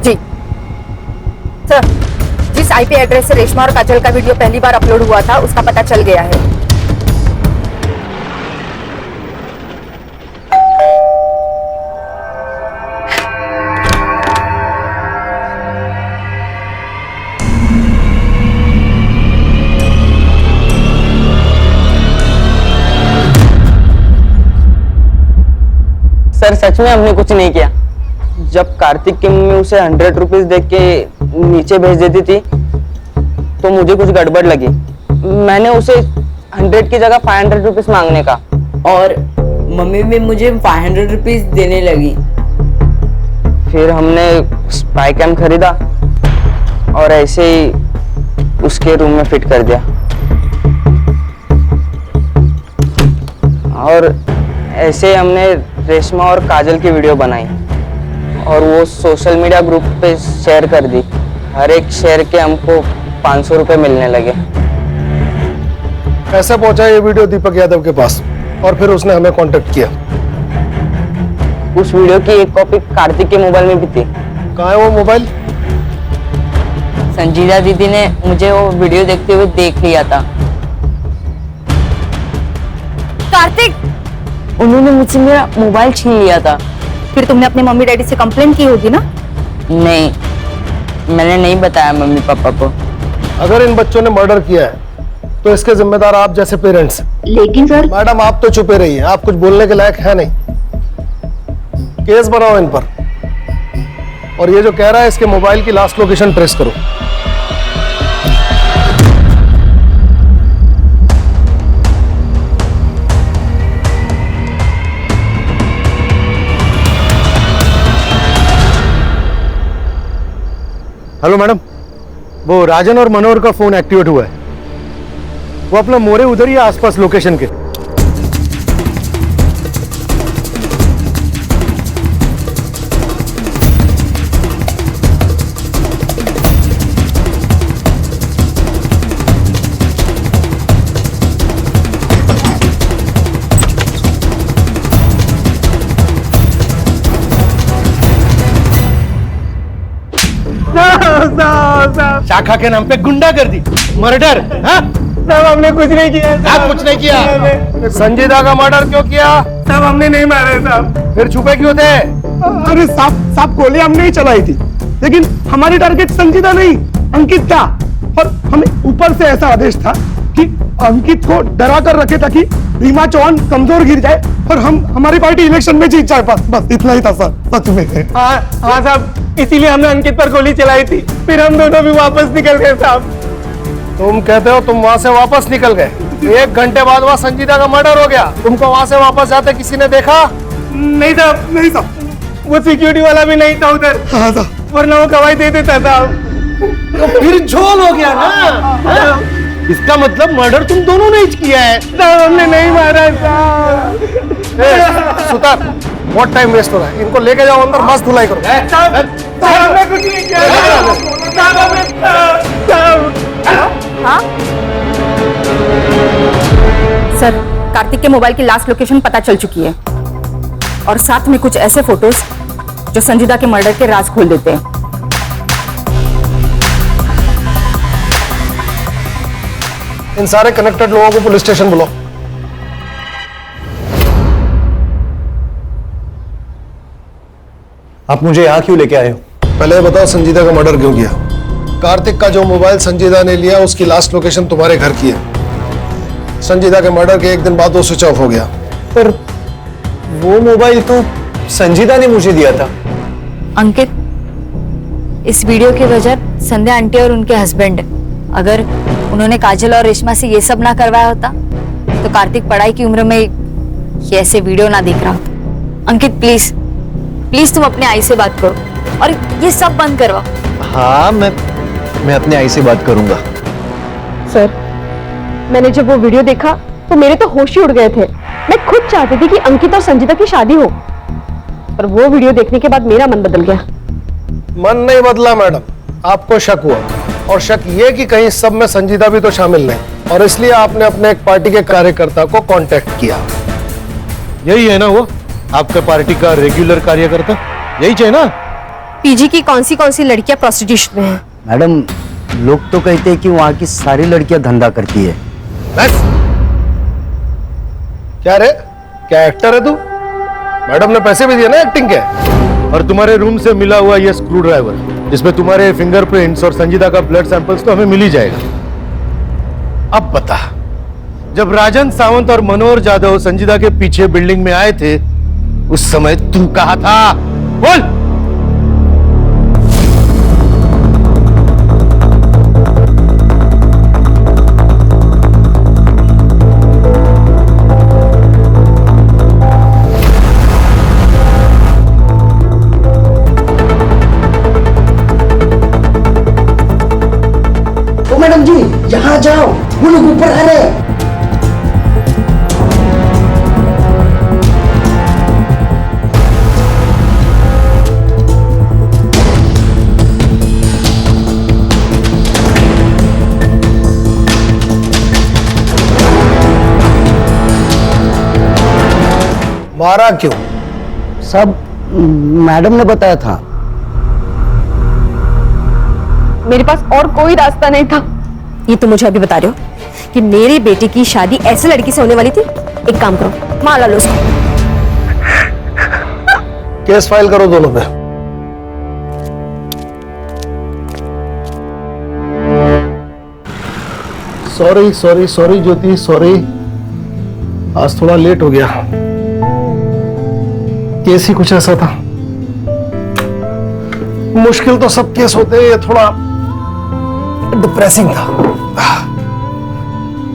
जी सर, जिस आईपी एड्रेस से रेशमा और काजल का वीडियो पहली बार अपलोड हुआ था उसका पता चल गया है। सर सच में हमने कुछ नहीं किया। जब कार्तिक की मम्मी उसे 100 रुपीज देख के नीचे भेज देती थी तो मुझे कुछ गड़बड़ लगी। मैंने उसे 100 की जगह 500 रुपीज मांगने का, और मम्मी भी मुझे 500 रुपीज देने लगी। फिर हमने स्पाई कैम खरीदा और ऐसे ही उसके रूम में फिट कर दिया। और ऐसे ही हमने रेशमा और काजल की वीडियो बनाई और वो सोशल मीडिया ग्रुप पे शेयर कर दी। हर एक शेयर के हमको 500 रुपए मिलने लगे। कैसे पहुंचा ये वीडियो दीपक यादव के पास और फिर उसने हमें कांटेक्ट किया? उस वीडियो की एक कॉपी कार्तिक के मोबाइल में भी थी। कहाँ है वो मोबाइल? संजीदा दीदी ने मुझे वो वीडियो देखते हुए देख लिया था। कार्तिक, उन्होंने मुझसे मेरा मोबाइल छीन लिया था। फिर तुमने अपने मम्मी डैडी से कंप्लेंट की होगी ना? नहीं, मैंने नहीं बताया मम्मी पापा को। अगर इन बच्चों ने मर्डर किया है तो इसके जिम्मेदार आप जैसे पेरेंट्स। लेकिन सर मैडम आप तो चुपे रहिए, आप कुछ बोलने के लायक है नहीं। केस बनाओ इन पर, और ये जो कह रहा है इसके मोबाइल की लास्ट लोकेशन ट्रेस करो। हेलो मैडम, वो राजन और मनोहर का फोन एक्टिवेट हुआ है। वो अपना मोरे उधर ही है आसपास लोकेशन के। शाखा के नाम पे गुंडागर्दी, मर्डर। साहब हमने कुछ नहीं किया। आप कुछ नहीं किया। संजीदा का मर्डर क्यों किया? साहब हमने नहीं मारा साहब। फिर छुपे क्यों थे? अरे साहब गोली हमने ही चलाई थी, लेकिन हमारी टारगेट संजीदा नहीं अंकित था। और हमें ऊपर से ऐसा आदेश था कि अंकित को डरा कर रखे ताकि रीमा चौहान कमजोर गिर जाए और हमारी पार्टी इलेक्शन में जीत जाए। बस इतना ही था सर, सच में। हाँ साहब, इसीलिए हमने अंकित पर गोली चलाई थी। फिर हम दोनों भी वापस निकल गए साहब। तुम कहते हो तुम वहां से वापस निकल गए? 1 घंटे बाद वहां संजीदा का मर्डर हो गया। तुमको वहां से वापस जाते किसी ने देखा? नहीं साहब, नहीं साहब, वो सिक्योरिटी वाला भी नहीं था उधर। हाँ साहब, वरना वो गवाही दे देता साहब। तो फिर झोल हो गया ना। इसका मतलब मर्डर तुम दोनों ने ही किया है। साहब हमने नहीं मारा साहब। सुतार, बहुत टाइम वेस्ट हो रहा है, इनको लेके जाओ अंदर, मस्त धुलाई करो। साहब हमने कुछ नहीं किया। हाँ सर, कार्तिक के मोबाइल की लास्ट लोकेशन पता चल चुकी है और साथ में कुछ ऐसे फोटोज जो संजीदा के मर्डर के राज खोल देते हैं। इन सारे कनेक्टेड लोगों को पुलिस स्टेशन बुलाओ। आप मुझे यहाँ क्यों लेके आए हो? पहले बताओ संजीदा का मर्डर क्यों किया? कार्तिक का जो मोबाइल संजीदा ने लिया उसकी लास्ट लोकेशन तुम्हारे घर की है। संजीदा के मर्डर के 1 दिन बाद वो स्विच ऑफ हो गया। पर वो मोबाइल तो संजीदा ने मुझे दिया था। अंकित, इस वीडियो की वजह संध्या आंटी और उनके हस्बैंड है। अगर उन्होंने काजल और रेशमा से ये सब ना करवाया होता तो कार्तिक पढ़ाई की उम्र में ये ऐसे वीडियो ना देख रहा होता। अंकित प्लीज प्लीज तुम अपने आई से बात करो और ये सब बंद करवाओ। हाँ, मैं अपने आई से बात करूंगा। सर, मैंने जब वो वीडियो देखा तो मेरे तो होश ही उड़ गए थे। मैं खुद चाहती थी कि अंकित और संजीदा की शादी हो, पर वो वीडियो देखने के बाद मेरा मन बदल गया। मन नहीं बदला मैडम, आपको शक हुआ, और शक ये कि कहीं सब में संजीदा भी तो शामिल नहीं, और इसलिए आपने अपने एक पार्टी के कार्यकर्ता को कांटेक्ट किया। यही है ना वो आपका पार्टी का रेगुलर कार्यकर्ता? यही चाहिए ना? पीजी की कौन सी लड़कियां प्रोस्टिट्यूशन में हैं? मैडम, लोग तो कहते हैं कि वहां की सारी लड़कियां धंधा करती है। बस क्या रे, क्या एक्टर है तू? मैडम ने पैसे भी दिए ना एक्टिंग के। और तुम्हारे रूम से मिला हुआ ये स्क्रू ड्राइवर, इसमें तुम्हारे फिंगरप्रिंट्स और संजीदा का ब्लड सैंपल्स तो हमें मिल ही जाएगा। अब बता, जब राजन सावंत और मनोहर जाधव संजीदा के पीछे बिल्डिंग में आए थे उस समय तू कहाँ था? बोल। जाओ, वो लोग ऊपर आ रहे हैं। मारा क्यों? सब मैडम ने बताया था। मेरे पास और कोई रास्ता नहीं था। ये तो मुझे अभी बता रहे हो कि मेरी बेटी की शादी ऐसे लड़की से होने वाली थी? एक काम करो, मार लो उसको। केस फाइल करो दोनों पे। सॉरी सॉरी सॉरी ज्योति, सॉरी, आज थोड़ा लेट हो गया। केस ही कुछ ऐसा था। मुश्किल तो सब केस होते हैं, ये थोड़ा डिप्रेसिंग था।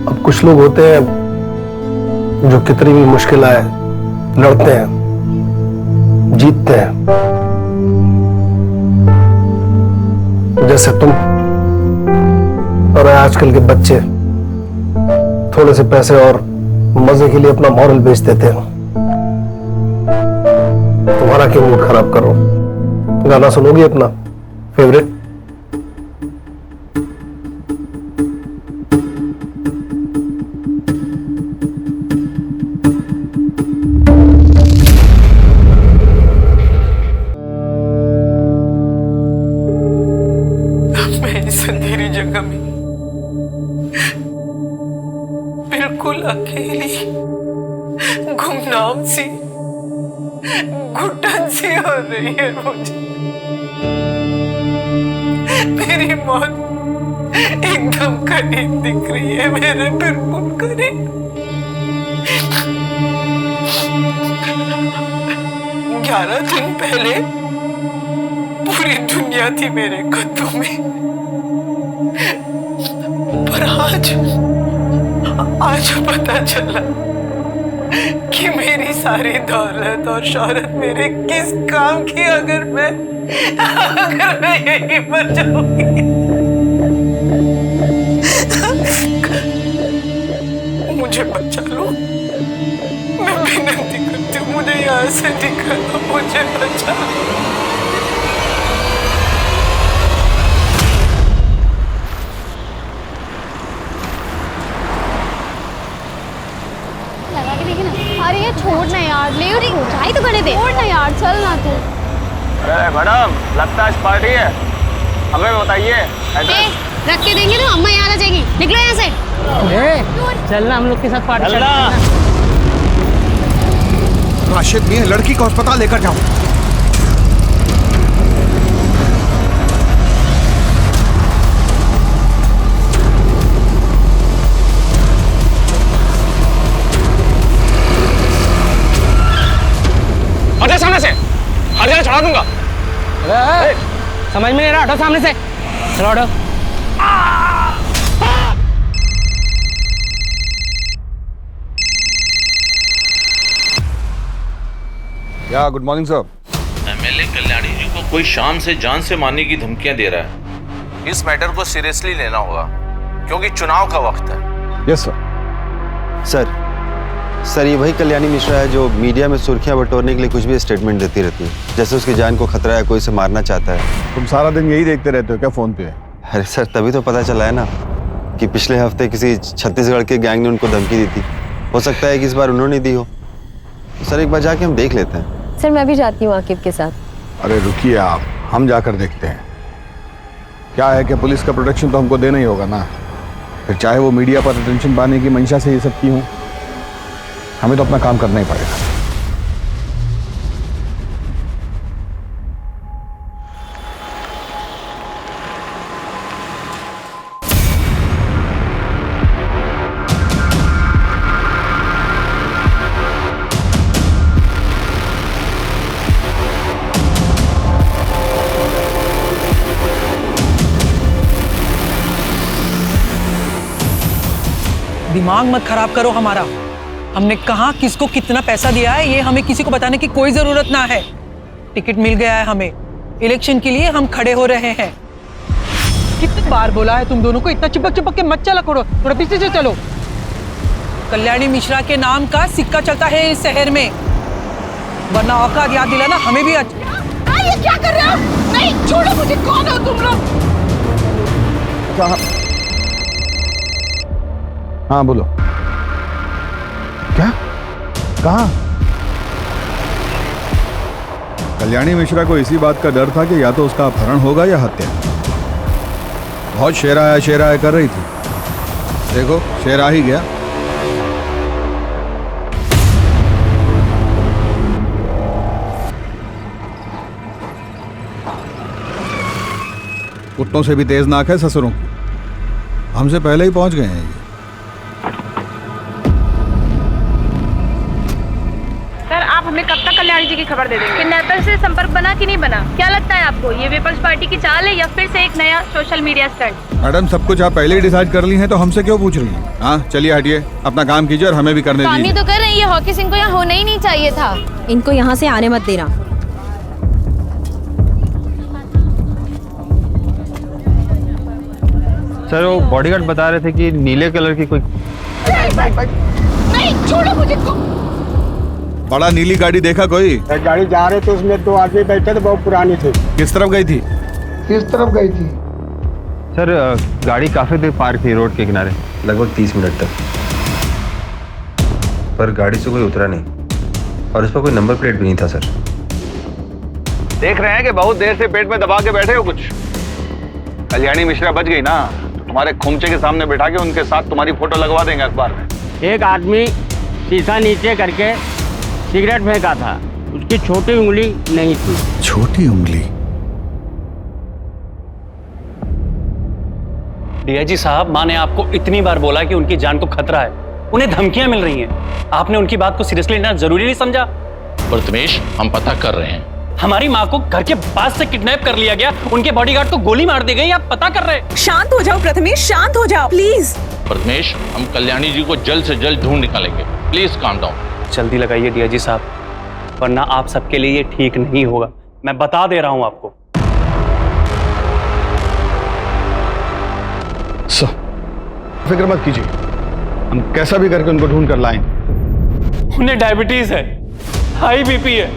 अब कुछ लोग होते हैं जो कितनी भी मुश्किल आए लड़ते हैं, जीतते हैं, जैसे तुम। और आजकल के बच्चे थोड़े से पैसे और मजे के लिए अपना मॉरल बेच देते हैं। तुम्हारा क्यों मूड खराब करो? गाना सुनोगी अपना फेवरेट? मैं इस अंधेरी जगह में बिल्कुल अकेली, गुमनाम सी, घुटन सी हो रही है मुझे। मेरी मौत एकदम करीब दिख रही है, मेरे बिल्कुल करीब। 11 दिन पहले पूरी दुनिया थी मेरे कदमों में, पर आज पता चला कि मेरी सारी दौलत और शोहरत मेरे किस काम की, अगर मैं यहीं मर जाऊंगी। मुझे बचा लो, मैं विनती करती हूँ, मुझे यहाँ से निकालो, मुझे बचा लो। लगा के देखी ना। अरे ये छोड़ ना यार, ले जाए तो करने दे। छोड़ ना यार, चल ना तू। अरे मैडम, लगता है आज पार्टी है, हमें बताइए एड्रेस। रख के देंगे तो अम्मा यहाँ आ जाएगी। निकलो यहाँ से। चलना हम लोग के साथ पार्टी। राशिद, ये लड़की को अस्पताल लेकर जाओ। हटो सामने से, हर जगह चढ़ा दूंगा। समझ में नहीं रहा, हटो सामने से। चलो हटो। या good morning sir. MLA Kalyani ji को कोई शाम से जान से मारने की धमकियां दे रहा है। इस मैटर को सीरियसली लेना होगा क्योंकि चुनाव का वक्त है। Yes sir. सर ये वही कल्याणी मिश्रा है जो मीडिया में सुर्खियां बटोरने के लिए कुछ भी स्टेटमेंट देती रहती है, जैसे उसकी जान को खतरा है, कोई उसे मारना चाहता है। तुम सारा दिन यही देखते रहते हो क्या फोन पे? अरे सर तभी तो पता चला है ना कि पिछले हफ्ते किसी छत्तीसगढ़ के गैंग ने उनको धमकी दी थी। हो सकता है कि इस बार उन्होंने दी हो। सर एक बार जाके हम देख लेते हैं। सर मैं भी जाती हूँ आकिब के साथ। अरे रुकिए आप, हम जाकर देखते हैं। क्या है कि पुलिस का प्रोटेक्शन तो हमको देना ही होगा ना, फिर चाहे वो मीडिया पर अटेंशन पाने की मंशा से ये सब की हो, हमें तो अपना काम करना ही पड़ेगा। दिमाग मत खराब करो हमारा। हमने कहा किसको कितना पैसा दिया है ये हमें किसी को बताने की कोई जरूरत ना है। टिकट मिल गया है हमें, इलेक्शन के लिए हम खड़े हो रहे हैं। कितनी बार बोला है तुम दोनों को इतना चिपक चिपक के मत चला करो, थोड़ा पीछे से चलो। कल्याणी मिश्रा के नाम का सिक्का चलता है इस शहर में, वरना औकात याद दिलाना हमें भी ये क्या कर रहे हो? नहीं, छोड़ो मुझे, कौन हो तुम लोग? हाँ बोलो। क्या? कहाँ? कल्याणी मिश्रा को इसी बात का डर था कि या तो उसका अपहरण होगा या हत्या। बहुत शेराया कर रही थी, देखो शेर आ ही गया। कुत्तों से भी तेज नाक है ससुरों की, हमसे पहले ही पहुंच गए हैं ये। सर आप हमें कब तक कल्याणी जी की खबर दे देंगे? किडनैपर से संपर्क बना कि नहीं बना? क्या लगता है आपको, ये विपक्ष पार्टी की चाल है या फिर से एक नया सोशल मीडिया स्टंट? मैडम सब कुछ आप पहले ही डिसाइड कर ली हैं तो हमसे क्यों पूछ रही हैं? हाँ चलिए हटिए, अपना काम कीजिए और हमें भी करने काम ही दीजिए। तो कर रही है, हॉकी सिंह को यहाँ होना ही नहीं चाहिए था। इनको यहाँ से आने मत देना। सर वो बॉडीगार्ड बता रहे थे कि नीले कलर की कोई नहीं, छोड़ो मुझे। बड़ा नीली गाड़ी देखा कोई? गाड़ी जा रहे थे, उसमें 2 आदमी बैठे थे, बहुत पुरानी थी। किस तरफ गई थी? किस तरफ गई थी? सर गाड़ी काफी देर पार्क थी रोड के किनारे, लगभग 30 मिनट तक, पर गाड़ी से कोई उतरा नहीं और उस पर कोई नंबर प्लेट भी नहीं था सर। देख रहे हैं कि बहुत देर से पेट में दबा के बैठे हो कुछ। कल्याणी मिश्रा बच गई ना, तुम्हारे खुमचे के सामने बिठा के उनके साथ तुम्हारी फोटो लगवा देंगे अखबार में। एक आदमी शीशा नीचे करके सिगरेट फेंका था, उसकी छोटी उंगली नहीं थी। छोटी उंगली? डीआईजी साहब, माँ ने आपको इतनी बार बोला कि उनकी जान को खतरा है, उन्हें धमकियां मिल रही हैं। आपने उनकी बात को सीरियसली लेना जरूरी नहीं समझा? प्रथमेश, हम पता कर रहे हैं। हमारी माँ को घर के पास से किडनैप कर लिया गया, उनके बॉडीगार्ड को गोली मार दी गई, आप पता कर रहे हैं। शांत हो जाओ प्रथमेश, शांत हो जाओ प्लीज। प्रथमेश, हम कल्याणी जी को जल्द से जल्द ढूंढ निकालेंगे, प्लीज काम डाउन। जल्दी लगाइए डीआईजी साहब, वरना आप सबके लिए ये ठीक नहीं होगा, मैं बता दे रहा हूं आपको। फिक्र मत कीजिए, हम कैसा भी करके उनको ढूंढ कर लाएंगे। उन्हें डायबिटीज है, हाई बीपी है,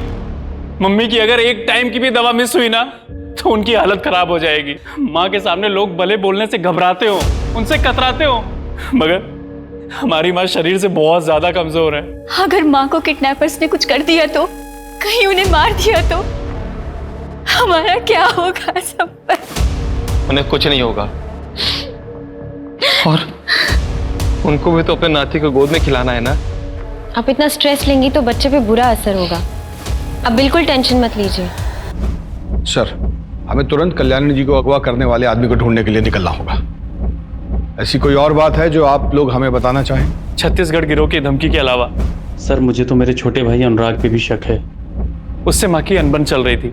मम्मी की अगर एक टाइम की भी दवा मिस हुई ना तो उनकी हालत खराब हो जाएगी। माँ के सामने लोग भले बोलने से घबराते हो, उनसे कतराते हो, मगर हमारी माँ शरीर से बहुत ज्यादा कमजोर है। अगर माँ को किडनैपर्स ने कुछ कर दिया तो, कहीं उन्हें मार दिया तो हमारा क्या होगा सब पर? उन्हें कुछ नहीं होगा और उनको भी तो अपने नाती को गोद में खिलाना है ना। आप इतना स्ट्रेस लेंगी तो बच्चे पे बुरा असर होगा, अब बिल्कुल टेंशन मत लीजिए। सर, हमें तुरंत कल्याणी जी को अगवा करने वाले आदमी को ढूंढने के लिए निकलना होगा। ऐसी कोई और बात है जो आप लोग हमें बताना चाहें? छत्तीसगढ़ गिरोह की धमकी के अलावा सर, मुझे तो मेरे छोटे भाई अनुराग पे भी शक है। उससे माँ की अनबन चल रही थी।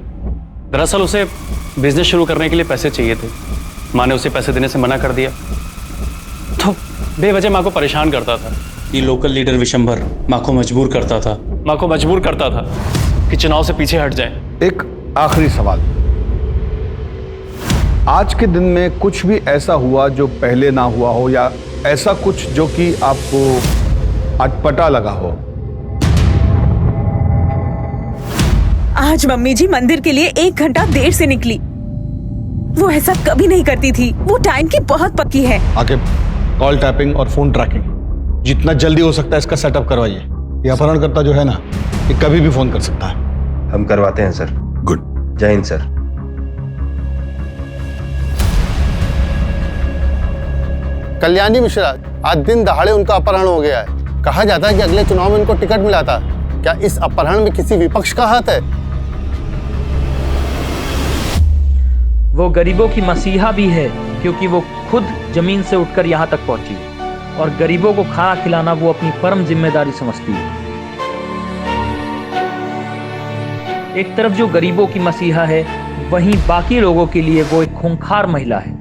दरअसल उसे बिजनेस शुरू करने के लिए पैसे चाहिए थे, माँ ने उसे पैसे देने से मना कर दिया, तो बेवजह माँ को परेशान करता था। ये लोकल लीडर विशंभर माँ को मजबूर करता था कि चुनाव से पीछे हट जाए। एक आखिरी सवाल, आज के दिन में कुछ भी ऐसा हुआ जो पहले ना हुआ हो, या ऐसा कुछ जो कि आपको अटपटा लगा हो? आज मम्मी जी मंदिर के लिए 1 घंटा देर से निकली, वो ऐसा कभी नहीं करती थी, वो टाइम की बहुत पक्की है। आगे कॉल टैपिंग और फोन ट्रैकिंग जितना जल्दी हो सकता है इसका सेटअप करवाइए। ये अपहरणकर्ता जो है ना, ये कभी भी फोन कर सकता है। हम करवाते हैं सर। गुड, जय हिंद सर। कल्याणी मिश्रा, आज दिन दहाड़े उनका अपहरण हो गया है। कहा जाता है कि अगले चुनाव में उनको टिकट मिला था। क्या इस अपहरण में किसी विपक्ष का हाथ है? वो गरीबों की मसीहा भी है, क्योंकि वो खुद जमीन से उठकर यहाँ तक पहुंची और गरीबों को खाना खिलाना वो अपनी परम जिम्मेदारी समझती है। एक तरफ जो गरीबों की मसीहा है, वहीं बाकी लोगों के लिए वो एक खूंखार महिला है,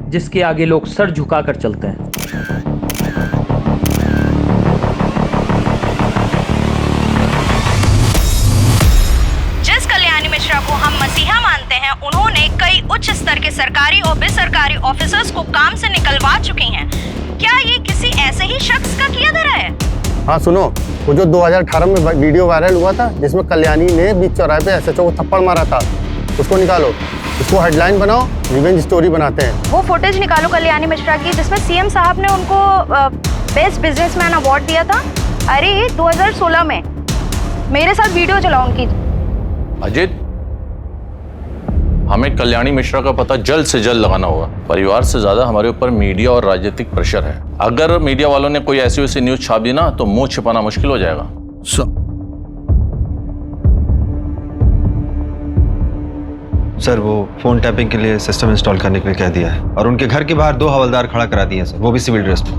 जिसके आगे लोग सर झुकाकर चलते हैं। जिस कल्याणी मिश्रा को हम मसीहा मानते हैं, उन्होंने कई उच्च स्तर के सरकारी और बेसरकारी ऑफिसर्स को काम से निकलवा चुकी हैं। क्या ये किसी ऐसे ही शख्स का किया धरा है? हाँ सुनो, वो जो 2018 में वीडियो वायरल हुआ था जिसमें कल्याणी ने बीच चौराहे पे एसएचओ को थप्पड़ मारा था, उसको निकालो, उसको हेडलाइन बनाओ, रिवेंज स्टोरी बनाते हैं। वो फुटेज निकालो कल्याणी मिश्रा की जिसमें सीएम साहब ने उनको बेस्ट बिजनेसमैन अवार्ड दिया था। अरे ये 2016 में। मेरे साथ वीडियो चलाओ उनकी। अजित, हमें कल्याणी मिश्रा का पता जल्द से जल्द लगाना होगा। परिवार से ज्यादा हमारे ऊपर मीडिया और राजनीतिक प्रेशर है। अगर मीडिया वालों ने कोई ऐसी वैसी न्यूज छाप दी ना तो मुंह छिपाना मुश्किल हो जाएगा। सर वो फोन टैपिंग के लिए सिस्टम इंस्टॉल करने के लिए कह दिया है और उनके घर के बाहर 2 हवलदार खड़ा करा दिए हैं सर, वो भी सिविल ड्रेस में,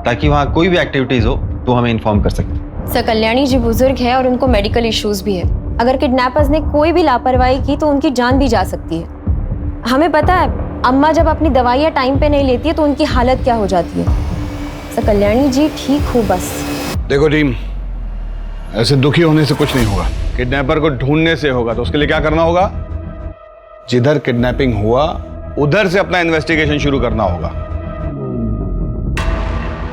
ताकि वहाँ कोई भी एक्टिविटीज हो तो हमें इन्फॉर्म कर सकें। सर कल्याणी जी बुजुर्ग है और उनको मेडिकल इश्यूज भी है। अगर किडनैपर्स ने कोई भी लापरवाही की तो उनकी जान भी जा सकती है। हमें पता है अम्मा जब अपनी दवाइयाँ टाइम पे नहीं लेती है तो उनकी हालत क्या हो जाती है। सर कल्याणी जी ठीक हो बस। देखो टीम, ऐसे दुखी होने से कुछ नहीं होगा, किडनैपर को ढूंढने से होगा। तो उसके लिए क्या करना होगा, जिधर किडनैपिंग हुआ उधर से अपना इन्वेस्टिगेशन शुरू करना होगा।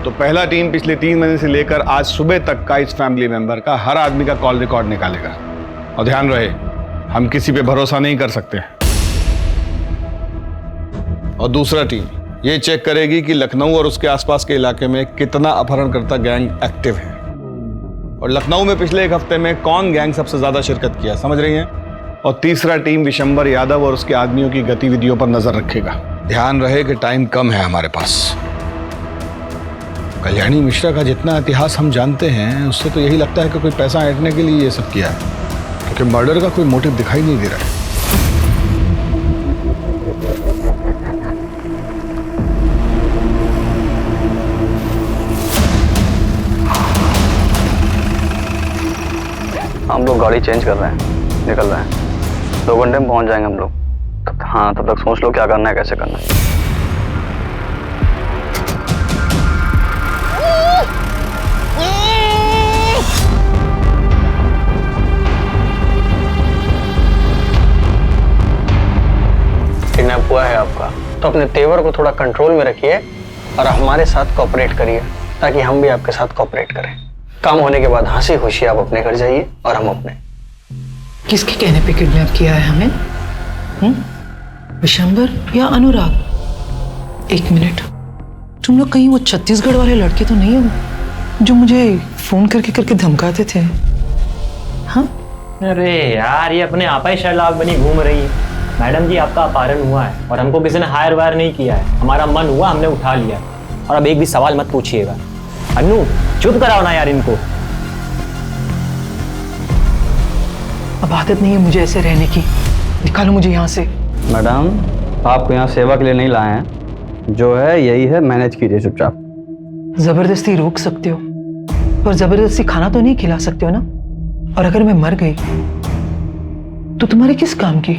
तो पहला टीम पिछले 3 महीने से लेकर आज सुबह तक का इस फैमिली मेंबर का हर आदमी का कॉल रिकॉर्ड निकालेगा। और ध्यान रहे, हम किसी पे भरोसा नहीं कर सकते। और दूसरा टीम ये चेक करेगी कि लखनऊ और उसके आसपास के इलाके में कितना अपहरणकर्ता गैंग एक्टिव है और लखनऊ में पिछले 1 हफ्ते में कौन गैंग सबसे ज्यादा शिरकत किया, समझ रही हैं? और तीसरा टीम विशंबर यादव और उसके आदमियों की गतिविधियों पर नजर रखेगा। ध्यान रहे कि टाइम कम है हमारे पास। कल्याणी मिश्रा का जितना इतिहास हम जानते हैं उससे तो यही लगता है कि कोई पैसा ऐंठने के लिए ये सब किया है, क्योंकि मर्डर का कोई मोटिव दिखाई नहीं दे रहा है। हम लोग गाड़ी चेंज कर रहे हैं, निकल रहे हैं। 2 घंटे में पहुंच जाएंगे हम लोग। हाँ, तब तक सोच लो क्या करना है, कैसे करना है। किडनैप हुआ है आपका, तो अपने तेवर को थोड़ा कंट्रोल में रखिए और हमारे साथ कोऑपरेट करिए ताकि हम भी आपके साथ कोऑपरेट करें। काम होने के बाद हंसी खुशी आप अपने घर जाइए और हम अपने। किसके कहने पे किडनैप किया है हमें? विशंबर या अनुराग? 1 मिनट, तुम लोग कहीं वो छत्तीसगढ़ वाले लड़के तो नहीं हो जो मुझे फोन करके धमकाते थे? हाँ? अरे यार, ये अपने आपा ही शर्लाक बनी घूम रही है। मैडम जी, आपका अपहरण हुआ है और हमको किसी ने हायर वायर नहीं किया है। हमारा मन हुआ, हमने उठा लिया। और अब एक भी सवाल मत पूछिएगा। अन्नू, चुप कराओ ना यार इनको। अब आदत नहीं है मुझे ऐसे रहने की, निकालो मुझे यहाँ से। मैडम, आपको यहाँ सेवा के लिए नहीं लाए हैं, जो है यही है, मैनेज कीजिए चुपचाप। जबरदस्ती रोक सकते हो पर जबरदस्ती खाना तो नहीं खिला सकते हो ना। और अगर मैं मर गई तो तुम्हारे किस काम की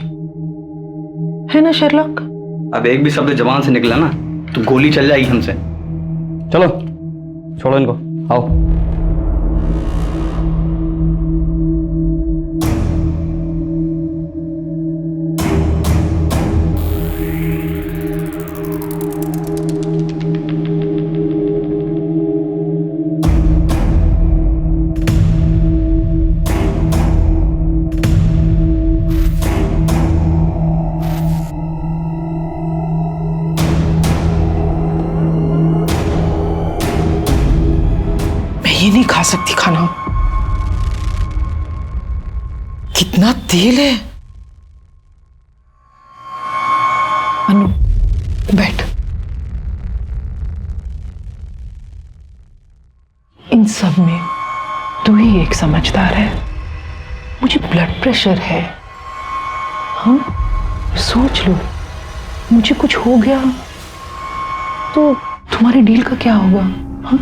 है ना शर्लॉक? अब एक भी शब्द जबान से निकला ना तो गोली चल जाएगी हमसे। चलो छोड़ो इनको, आओ। ये नहीं खा सकती खाना, कितना तेल है। अनु, बैठ। इन सब में तू ही एक समझदार है। मुझे ब्लड प्रेशर है। हाँ, सोच लो, मुझे कुछ हो गया तो तुम्हारे डील का क्या होगा? हाँ,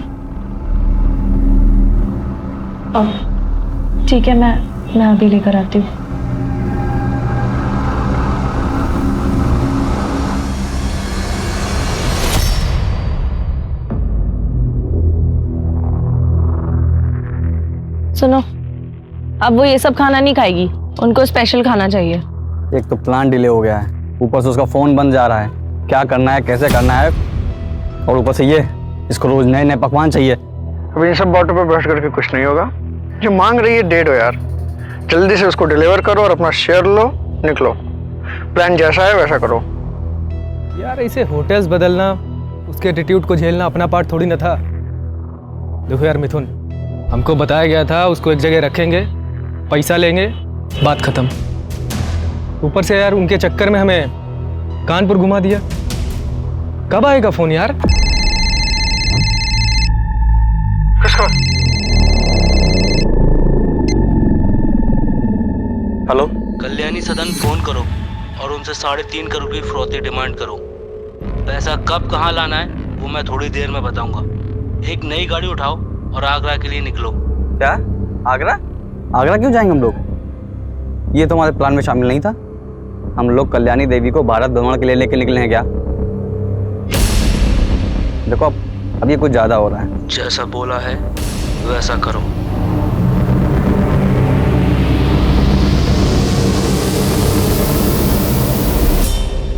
ठीक है, मैं अभी लेकर आती हूँ। सुनो, अब वो ये सब खाना नहीं खाएगी, उनको स्पेशल खाना चाहिए। एक तो प्लान डिले हो गया है, ऊपर से उसका फोन बंद जा रहा है, क्या करना है कैसे करना है, और ऊपर से ये इसको रोज नए नए पकवान चाहिए। अब इन सब बातों पे बहस करके कुछ नहीं होगा। जो मांग रही है दे दो यार, जल्दी से उसको डिलीवर करो और अपना शेयर लो, निकलो। प्लान जैसा है वैसा करो। यार इसे होटल्स बदलना, उसके एटीट्यूड को झेलना अपना पार्ट थोड़ी ना था। देखो यार मिथुन, हमको बताया गया था उसको एक जगह रखेंगे, पैसा लेंगे, बात खत्म। ऊपर से यार उनके चक्कर में हमें कानपुर घुमा दिया। कब आएगा फोन यार? किसको? हेलो, कल्याणी सदन फोन करो और उनसे 3.5 करोड़ की फिरौती डिमांड करो। पैसा कब कहाँ लाना है वो मैं थोड़ी देर में बताऊंगा। एक नई गाड़ी उठाओ और आगरा के लिए निकलो। क्या आगरा? आगरा क्यों जाएंगे हम लोग? ये तो हमारे प्लान में शामिल नहीं था। हम लोग कल्याणी देवी को भारत भ्रमण के लिए लेके निकले हैं क्या? देखो अब ये कुछ ज्यादा हो रहा है। जैसा बोला है वैसा करो।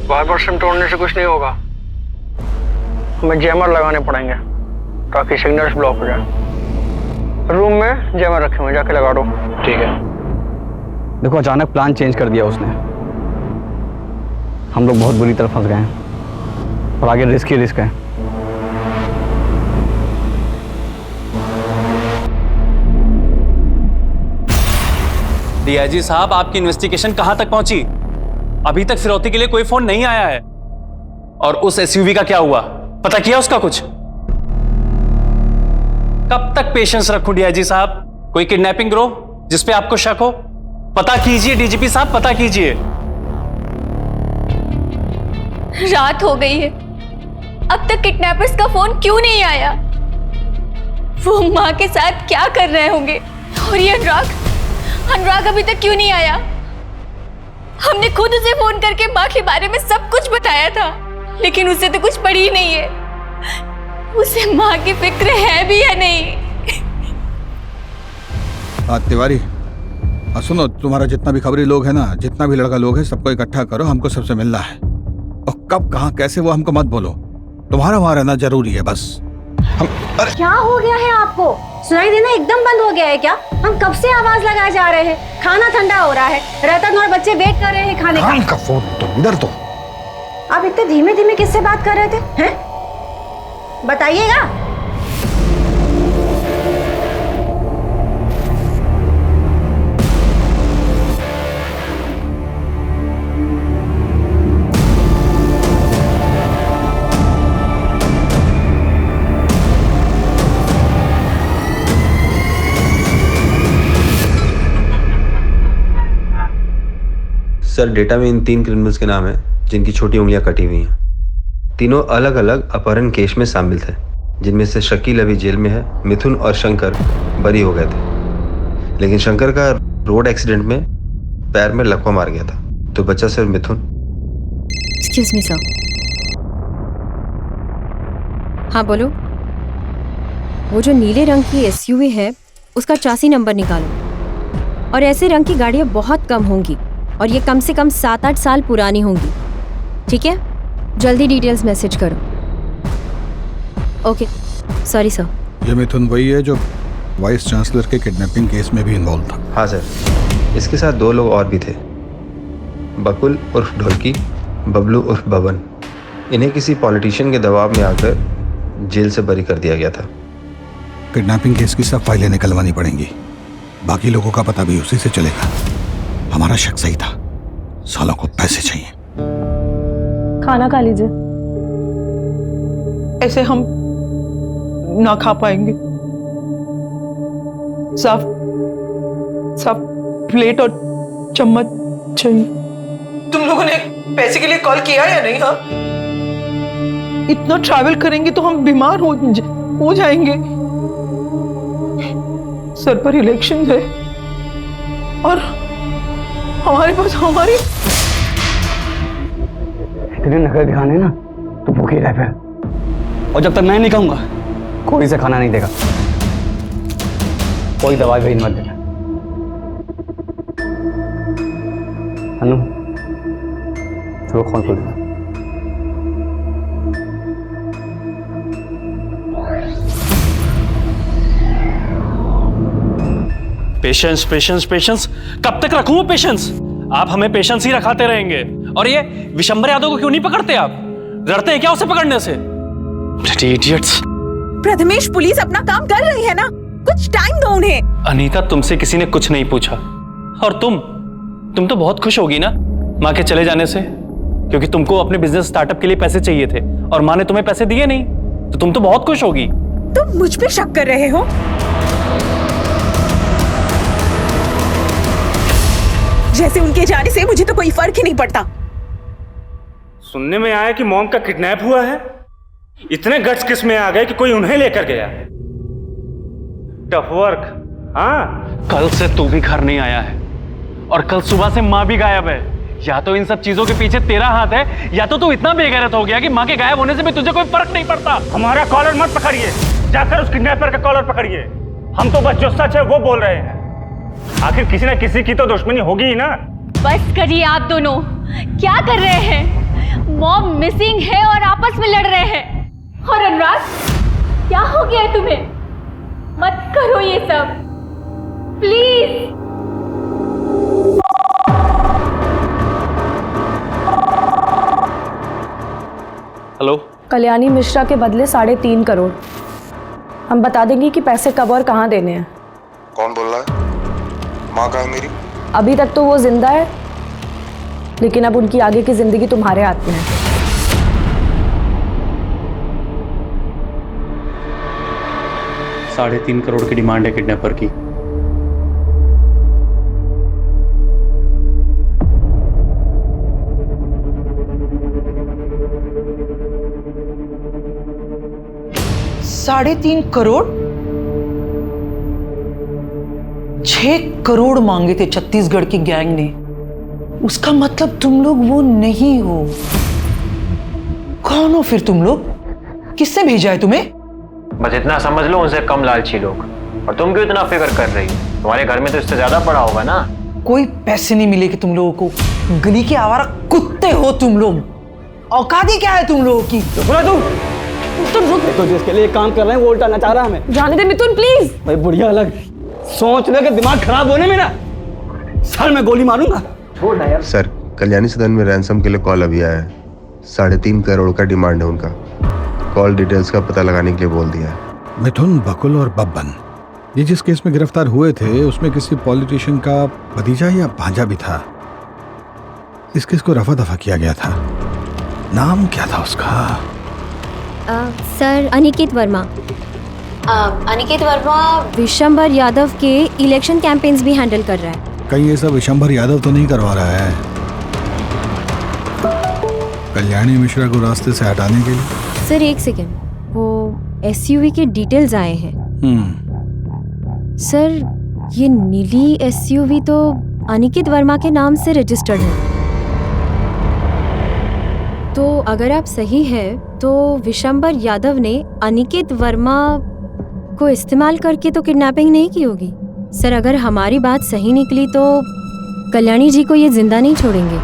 बार-बार सिम तोड़ने से कुछ नहीं होगा। हमें जैमर लगाने पड़ेंगे ताकि सिग्नल्स ब्लॉक हो जाए। रूम में जैमर रखे हुए, जाके लगा दो। ठीक है। देखो अचानक प्लान चेंज कर दिया उसने। हम लोग बहुत बुरी तरह फंस गए हैं और आगे रिस्क ही रिस्क है। डीआईजी साहब, आपकी इन्वेस्टिगेशन कहां तक पहुंची? अभी तक फिरौती के लिए कोई फोन नहीं आया है। और उस एसयूवी का क्या हुआ, पता किया उसका कुछ? कब तक पेशेंस रखूं डीआईजी साहब? कोई किडनैपिंग गिरोह जिसपे आपको शक हो? पता कीजिए डीजीपी साहब, पता कीजिए। रात हो गई है, अब तक किडनैपर्स का फोन क्यों नहीं आया? वो माँ के साथ क्या कर रहे होंगे? और ये अनुराग अभी तक क्यों नहीं आया? हमने खुद उसे फोन करके माँ के बारे में सब कुछ बताया था, लेकिन उसे तो कुछ पड़ी ही नहीं है। उसे माँ की फिक्र है भी या नहीं? तिवारी, सुनो, तुम्हारा जितना भी खबरी लोग है ना, जितना भी लड़का लोग है, सबको इकट्ठा करो, हमको सबसे मिलना है। और कब कहाँ कैसे वो हमको मत बोलो, तुम्हारा वहां रहना जरूरी है बस। क्या हो गया है आपको? सुनाई देना एकदम बंद हो गया है क्या? हम कब से आवाज लगाए जा रहे हैं, खाना ठंडा हो रहा है, रतन और बच्चे वेट कर रहे हैं खाने का। फोन तो इधर तो। आप इतने धीमे धीमे किससे बात कर रहे थे? हैं? बताइएगा। सर, डेटा में इन 3 क्रिमिनल्स के नाम हैं जिनकी छोटी उंगलियां कटी हुई हैं। तीनों अलग अलग अपहरण केस में शामिल थे, जिनमें से शकील अभी जेल में है, मिथुन और शंकर बरी हो गए थे। लेकिन शंकर का रोड एक्सीडेंट में पैर में लकवा मार गया था, तो बचा सिर्फ मिथुन। Excuse me sir. हाँ बोलो। वो जो नीले रंग की एसयूवी है उसका चासी नंबर निकालो। और ऐसे रंग की गाड़ियाँ बहुत कम होंगी और ये कम से कम 7-8 साल पुरानी होंगी। ठीक है, जल्दी डिटेल्स मैसेज करो। Okay, sorry sir. ये मिथुन वही है जो वाइस चांसलर के किडनैपिंग केस में भी इन्वॉल्व था? हाँ सर, इसके साथ 2 लोग और भी थे, बकुल उर्फ ढोलकी, बबलू उर्फ बबन। इन्हें किसी पॉलिटिशियन के दबाव में आकर जेल से बरी कर दिया गया था। किडनैपिंग केस की सब फाइलें निकलवानी पड़ेंगी, बाकी लोगों का पता भी उसी से चलेगा। हमारा शक सही था, सालों को पैसे चाहिए। खाना खा लीजिए। ऐसे हम ना खा पाएंगे। साफ साफ प्लेट और चम्मच चाहिए। तुम लोगों ने पैसे के लिए कॉल किया या नहीं? हाँ, इतना ट्रैवल करेंगे तो हम बीमार हो जाएंगे। सर पर इलेक्शन है और हमारे पास हमारी इतने नखरे दिखाने ना तो भूखे रह फिर। और जब तक मैं नहीं कहूंगा कोई से खाना नहीं देगा, कोई दवाई भी मत देना। अनु, चलो फोन खोल दो। पेशेंस पेशेंस पेशेंस, कब तक रखूं पेशेंस? आप हमें पेशेंस ही रखाते रहेंगे। और ये विशंबर यादव को क्यों नहीं पकड़ते आप? डरते हैं क्या उसे पकड़ने से? Bloody idiots। प्रथमेश, पुलिस अपना काम कर रही है ना, कुछ टाइम दो उन्हें। अनीता, तुमसे किसी ने कुछ नहीं पूछा। और तुम तो बहुत खुश होगी ना माँ के चले जाने से, क्योंकि तुमको अपने बिजनेस स्टार्टअप के लिए पैसे चाहिए थे और माँ ने तुम्हें पैसे दिए नहीं, तो तुम तो बहुत खुश होगी। तुम मुझ पे शक कर रहे हो? जैसे उनके जाने से मुझे तो कोई फर्क ही नहीं पड़ता। सुनने में आया कि मॉम का किडनैप हुआ है। इतने गट्स किस में आ गए कि कोई उन्हें लेकर गया। Tough work. हाँ, कल से तू भी घर नहीं आया है और कल सुबह से माँ भी गायब है। या तो इन सब चीजों के पीछे तेरा हाथ है, या तो तू इतना बेगैरत हो गया कि माँ के गायब होने से भी तुझे कोई फर्क नहीं पड़ता। हमारा कॉलर मत पकड़िए, जाकर उस किडनैपर का कॉलर पकड़िए। हम तो बस जो सच है वो बोल रहे हैं। आखिर किसी न किसी की तो दुश्मनी होगी ही ना। बस करिए आप दोनों, क्या कर रहे हैं? मॉम मिसिंग है और आपस में लड़ रहे हैं। और अनुराग, क्या हो गया है तुम्हें? मत करो ये सब, प्लीज। हेलो, कल्याणी मिश्रा के बदले 3.5 करोड़। हम बता देंगे कि पैसे कब और कहाँ देने हैं। कौन बोल रहा है? माँ कहाँ है मेरी? अभी तक तो वो जिंदा है, लेकिन अब उनकी आगे की जिंदगी तुम्हारे हाथ में है। $3.5 करोड़ की डिमांड है किडनैपर की। $3.5 करोड़? 6 करोड़ मांगे थे छत्तीसगढ़ की गैंग ने। उसका मतलब तुम लोग वो नहीं हो। कौन हो फिर तुम लोग? किसने भेजा है तुम्हें? बस इतना समझ लो, उनसे कम लालची लोग। और तुम क्यों इतना फिक्र कर रही हो? तुम्हारे घर में तो इससे ज्यादा पड़ा होगा ना। कोई पैसे नहीं मिलेगे तुम लोगों को। गली के आवारा कुत्ते हो तुम लोग। औकात ही क्या है तुम लोगों की? तुम रुक। तो जिसके लिए काम कर रहे हैं वो उल्टा नचा रहा है हमें। जाने दे मिथुन, प्लीज। भाई बुढ़िया अलग सोच ले कि दिमाग खराब होने में ना सर में गोली मारूंगा। छोड़ ना यार। सर, कल्याणी सदन में रैंसम के लिए कॉल अभी आया है। 3.5 करोड़ का डिमांड है उनका। कॉल डिटेल्स का पता लगाने के लिए बोल दिया है। मिथुन, बकुल और बब्बन, ये जिस केस में गिरफ्तार हुए थे उसमें किसी पॉलिटिशियन का भतीजा या भांजा भी था। इस केस को रफा दफा किया गया था। नाम क्या था उसका? सर, अनिकेत वर्मा। अनिकेत वर्मा विशंबर यादव के इलेक्शन कैंपेन्स भी हैंडल कर रहा है। कहीं ये सब विशंबर यादव तो नहीं करवा रहा है कल्याणी मिश्रा को रास्ते से हटाने के लिए? सर एक सेकेंड, वो एसयूवी के डिटेल्स आए हैं। सर, ये नीली एसयूवी तो अनिकेत वर्मा के नाम से रजिस्टर्ड है। तो अगर आप सही है तो विशंबर यादव ने अनिकेत वर्मा को इस्तेमाल करके तो किडनैपिंग नहीं की होगी। सर, अगर हमारी बात सही निकली तो कल्याणी जी को ये जिंदा नहीं छोड़ेंगे।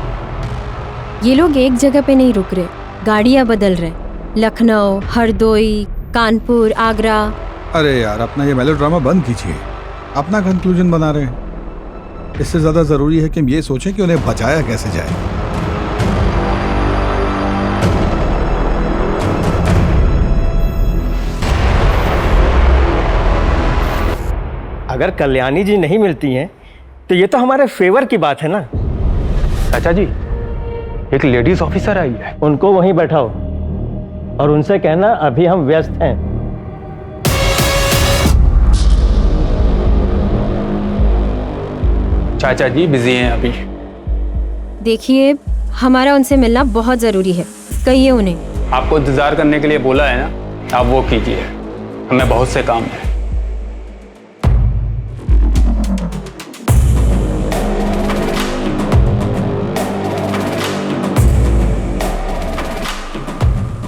ये लोग एक जगह पे नहीं रुक रहे, गाड़ियाँ बदल रहे। लखनऊ, हरदोई, कानपुर, आगरा। अरे यार, अपना ये मेलोड्रामा बंद कीजिए। अपना कंक्लूजन बना रहे हैं। इससे ज्यादा जरूरी है कि हम ये सोचें कि उन्हें बचाया कैसे जाए। अगर कल्याणी जी नहीं मिलती हैं तो ये तो हमारे फेवर की बात है ना। चाचा जी, एक लेडीज ऑफिसर आई है। उनको वहीं बैठाओ और उनसे कहना अभी हम व्यस्त हैं। चाचा जी बिजी हैं अभी। देखिए, हमारा उनसे मिलना बहुत जरूरी है, कहिए उन्हें। आपको इंतजार करने के लिए बोला है ना, आप वो कीजिए। हमें बहुत से काम है।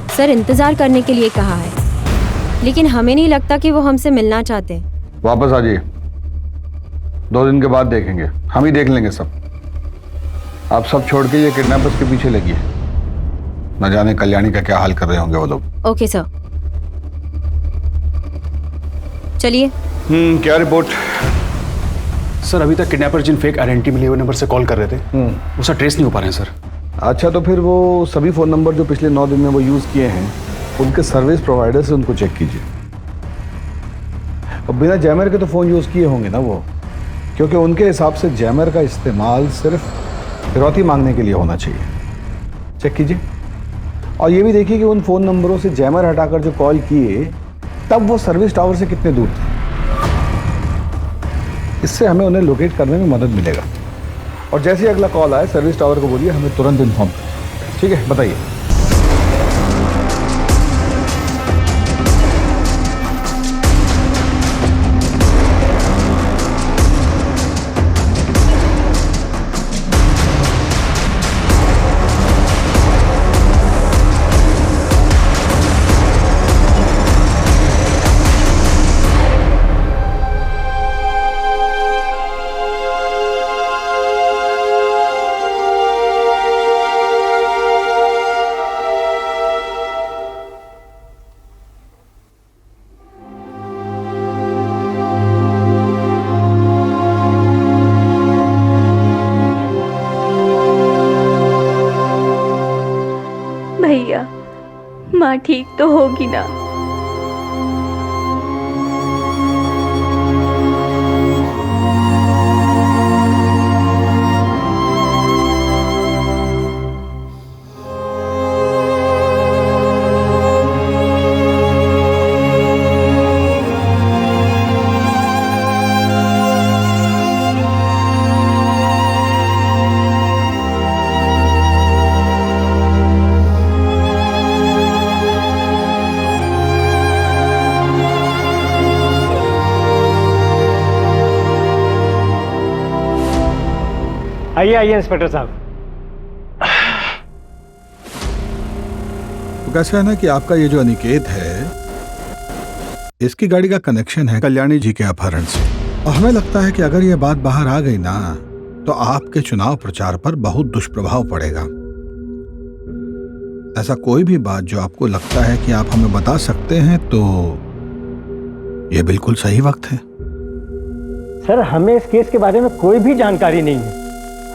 सर, इंतजार करने के लिए कहा है, लेकिन हमें नहीं लगता कि वो हमसे मिलना चाहते हैं। वापस आ जाइए, 2 दिन के बाद देखेंगे। हम ही देख लेंगे सब। आप सब छोड़ के ये किडनैपर्स के पीछे लगी है। न जाने कल्याणी का क्या हाल कर रहे होंगे वो लोग। ओके सर, चलिए। क्या रिपोर्ट? सर अभी तक किडनैपर जिन फेक आइडेंटिटी मिले हुए नंबर से कॉल कर रहे थे वो सर ट्रेस नहीं हो पा रहे हैं सर। अच्छा, तो फिर वो सभी फ़ोन नंबर जो पिछले 9 दिन में वो यूज़ किए हैं उनके सर्विस प्रोवाइडर से उनको चेक कीजिए। अब बिना जैमर के तो फ़ोन यूज़ किए होंगे ना वो, क्योंकि उनके हिसाब से जैमर का इस्तेमाल सिर्फ फिरौती मांगने के लिए होना चाहिए। चेक कीजिए और ये भी देखिए कि उन फ़ोन नंबरों से जैमर हटाकर जो कॉल किए तब वो सर्विस टावर से कितने दूर थे। इससे हमें उन्हें लोकेट करने में मदद मिलेगा। और जैसे ही अगला कॉल आए सर्विस टावर को बोलिए हमें तुरंत इन्फॉर्म करें। ठीक है, बताइए। भैया, माँ ठीक तो होगी ना? आइए आइए इंस्पेक्टर साहब। तो कैसा है ना कि आपका ये जो अनिकेत है इसकी गाड़ी का कनेक्शन है कल्याणी जी के अपहरण से, और हमें लगता है कि अगर ये बात बाहर आ गई ना तो आपके चुनाव प्रचार पर बहुत दुष्प्रभाव पड़ेगा। ऐसा कोई भी बात जो आपको लगता है कि आप हमें बता सकते हैं तो ये बिल्कुल सही वक्त है। सर हमें इस केस के बारे में कोई भी जानकारी नहीं है।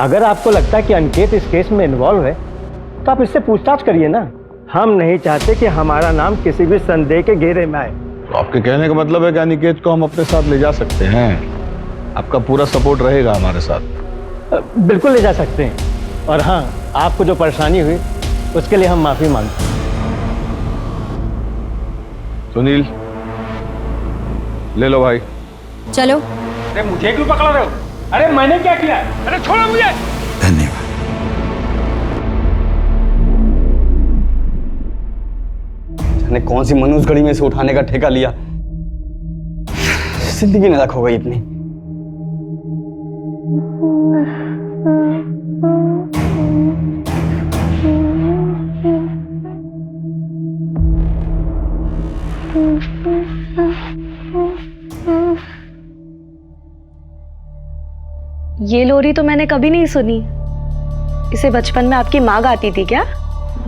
अगर आपको लगता है कि अनिकेत इस केस में इन्वॉल्व है तो आप इससे पूछताछ करिए ना। हम नहीं चाहते कि हमारा नाम किसी भी संदेह के घेरे में आए। तो आपके कहने का मतलब है कि अनिकेत को हम अपने साथ ले जा सकते हैं? आपका पूरा सपोर्ट रहेगा हमारे साथ? बिल्कुल ले जा सकते हैं। और हाँ, आपको जो परेशानी हुई उसके लिए हम माफी मांगते हैं। सुनील, ले लो भाई। चलो। अरे मुझे क्यों पकड़ रहे हो? अरे मैंने क्या किया? अरे छोड़ो मुझे। धन्यवाद। मैंने कौन सी मनुष्य घड़ी में से उठाने का ठेका लिया, जिंदगी नरक हो गई इतनी। ये लोरी तो मैंने कभी नहीं सुनी। इसे बचपन में आपकी माँ गाती थी क्या?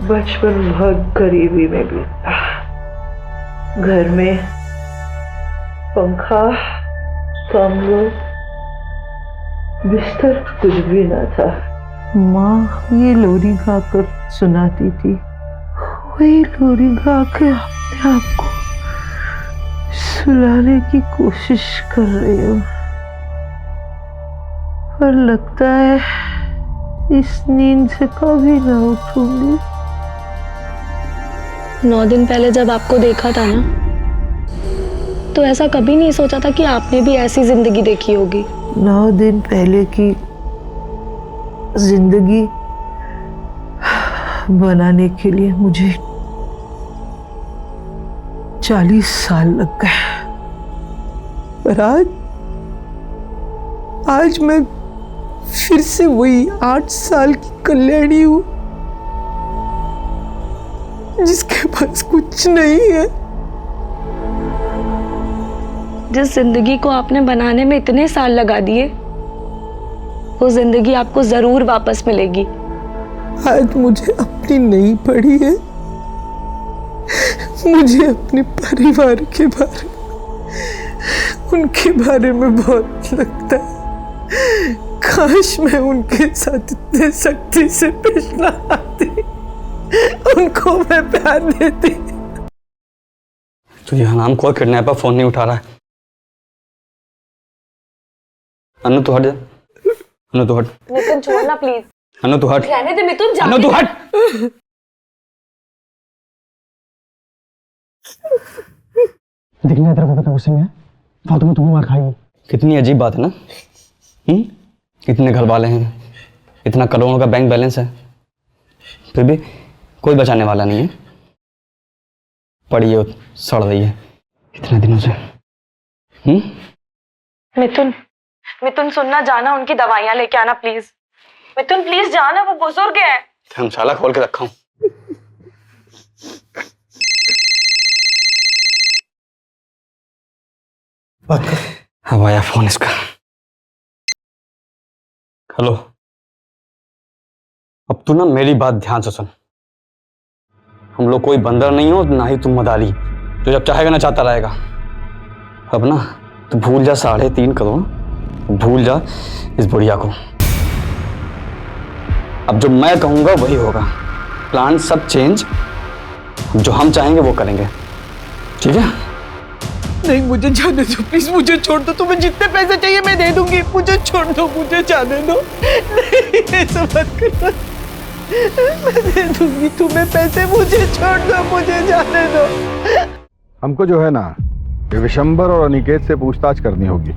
बचपन बहुत गरीबी में बीता। घर में पंखा, कमरा, बिस्तर कुछ भी ना था। माँ ये लोरी गाकर सुनाती थी। वही लोरी गाकर अपने आप को सुलाने की कोशिश कर रही हूँ, पर लगता है इस नींद से कभी ना उठूंगी। 9 दिन पहले जब आपको देखा था ना, तो ऐसा कभी नहीं सोचा था कि आपने भी ऐसी जिंदगी देखी होगी। 9 दिन पहले की जिंदगी बनाने के लिए मुझे 40 साल लग गए, पर आज मैं फिर से वही 8 साल की कल्याणी हूं जिसके पास कुछ नहीं है। जिस जिंदगी को आपने बनाने में इतने साल लगा दिए, वो जिंदगी आपको जरूर वापस मिलेगी। आज मुझे अपनी नहीं पड़ी है, मुझे अपने परिवार के बारे उनके बारे में बहुत लगता है। काश मैं उनके साथ इतने सख्ती से पेश न आती, उनको मैं प्यार देती। तो यह नाम कोई किडनैपर फोन नहीं उठा रहा है। अनु तू हट जा, अनु तू हट। मिथुन छोड़ना प्लीज। अनु तू हट। रहने दे मिथुन, अनु तू हट। दिखने तेरे को पता गुस्से में फालतू में तुम्हें मार खाएगी। कितनी अजीब बात है ना। इतने घर वाले हैं, इतना करोड़ों का बैंक बैलेंस है, फिर भी कोई बचाने वाला नहीं है। पड़ी है, सड़ रही है इतने दिनों से। मिथुन, मिथुन सुनना, जाना उनकी दवाइयां लेके आना प्लीज। मिथुन प्लीज जाना, वो बुजुर्ग है। धर्मशाला खोल के रखा हूं। अब आया फोन इसका। हेलो, अब तू ना मेरी बात ध्यान से सुन। हम लोग कोई बंदर नहीं हो, ना ही तुम मदारी जो जब चाहेगा ना चाहता रहेगा। अब ना तू भूल जा 3.5 करोड़, भूल जा इस बुढ़िया को। अब जो मैं कहूंगा वही होगा। प्लान सब चेंज, जो हम चाहेंगे वो करेंगे, ठीक है? नहीं, मुझे जाने दो प्लीज, मुझे छोड़ दो। तुम्हें जितने पैसे चाहिए मैं दे दूंगी, मुझे छोड़ दो, मुझे जाने दो। नहीं ऐसा मत करो, मैं दे दूंगी तुम्हें पैसे, मुझे छोड़ दो, मुझे जाने दो। हमको जो है ना ये विशंबर और अनिकेत से पूछताछ करनी होगी,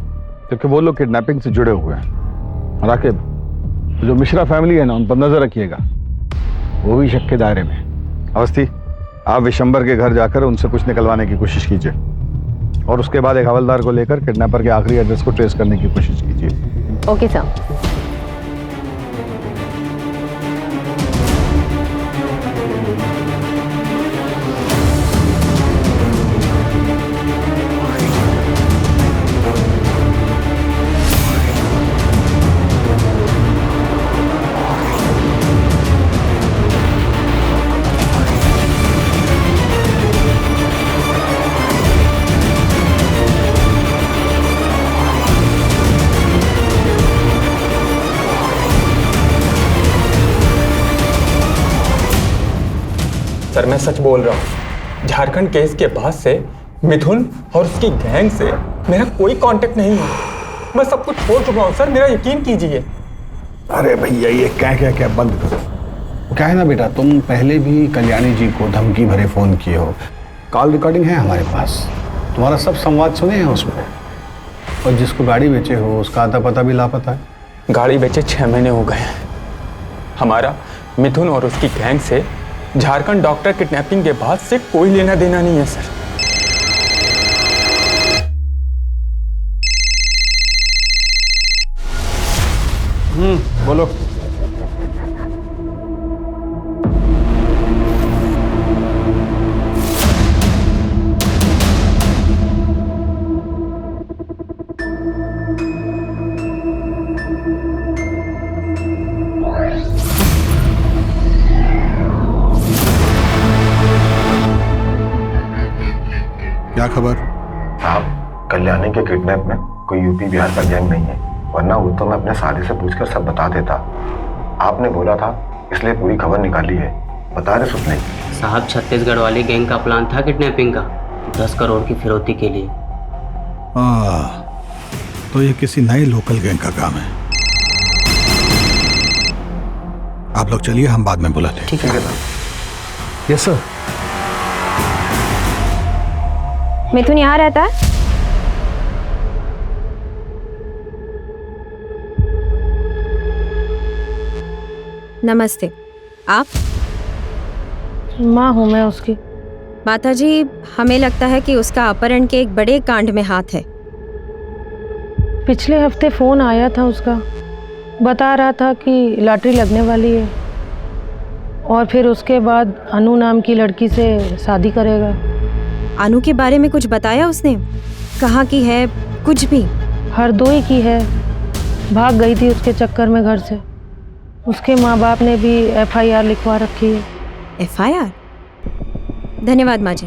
क्योंकि वो लोग किडनैपिंग से जुड़े हुए हैं। राकिब, जो मिश्रा फैमिली है ना, उन पर नजर रखिएगा, वो भी शक के दायरे में। अवस्थी, आप विशंबर के घर जाकर उनसे कुछ निकलवाने की कोशिश कीजिए, और उसके बाद एक हवलदार को लेकर किडनैपर के आखिरी एड्रेस को ट्रेस करने की कोशिश कीजिए। Okay sir. सर मैं सच बोल रहा हूँ, झारखंड केस के बाद से मिथुन और उसकी गैंग से मेरा कोई कांटेक्ट नहीं है। मैं सब कुछ छोड़ चुका हूँ सर, मेरा यकीन कीजिए। अरे भैया ये क्या बंद करो। क्या है ना बेटा, तुम पहले भी कल्याणी जी को धमकी भरे फोन किए हो, कॉल रिकॉर्डिंग है हमारे पास, तुम्हारा सब संवाद सुने हैं उसमें। और जिसको गाड़ी बेचे हो उसका आता पता भी लापता है। गाड़ी बेचे 6 महीने हो गए हैं। हमारा मिथुन और उसकी गैंग से झारखंड डॉक्टर किडनैपिंग के बाद से कोई लेना देना नहीं है सर। बोलो। क्या खबर? साहब, कल्याणी के किडनैप में कोई यूपी बिहार का गैंग नहीं है, वरना वो तो मैं अपने साले से पूछकर सब बता देता। आपने बोला था इसलिए पूरी खबर निकाली है। बता रहे सुपने साहब, छत्तीसगढ़ वाली गैंग का प्लान था किडनैपिंग का, 10 करोड़ की फिरौती के लिए। तो ये किसी नए लोकल गैंग का काम है। आप लोग चलिए, हम बाद में बुलाते हैं। ठीक है सर। Yes sir. मिथुन यहाँ रहता है? नमस्ते, आप? माँ हूँ मैं उसकी। माता जी, हमें लगता है कि उसका अपहरण के एक बड़े कांड में हाथ है। पिछले हफ्ते फोन आया था उसका, बता रहा था कि लॉटरी लगने वाली है और फिर उसके बाद अनु नाम की लड़की से शादी करेगा। अनु के बारे में कुछ बताया उसने? कहाँ की है? कुछ भी? हरदोई की है, भाग गई थी उसके चक्कर में घर से। उसके माँ बाप ने भी FIR लिखवा रखी है। FIR? धन्यवाद माँ जी।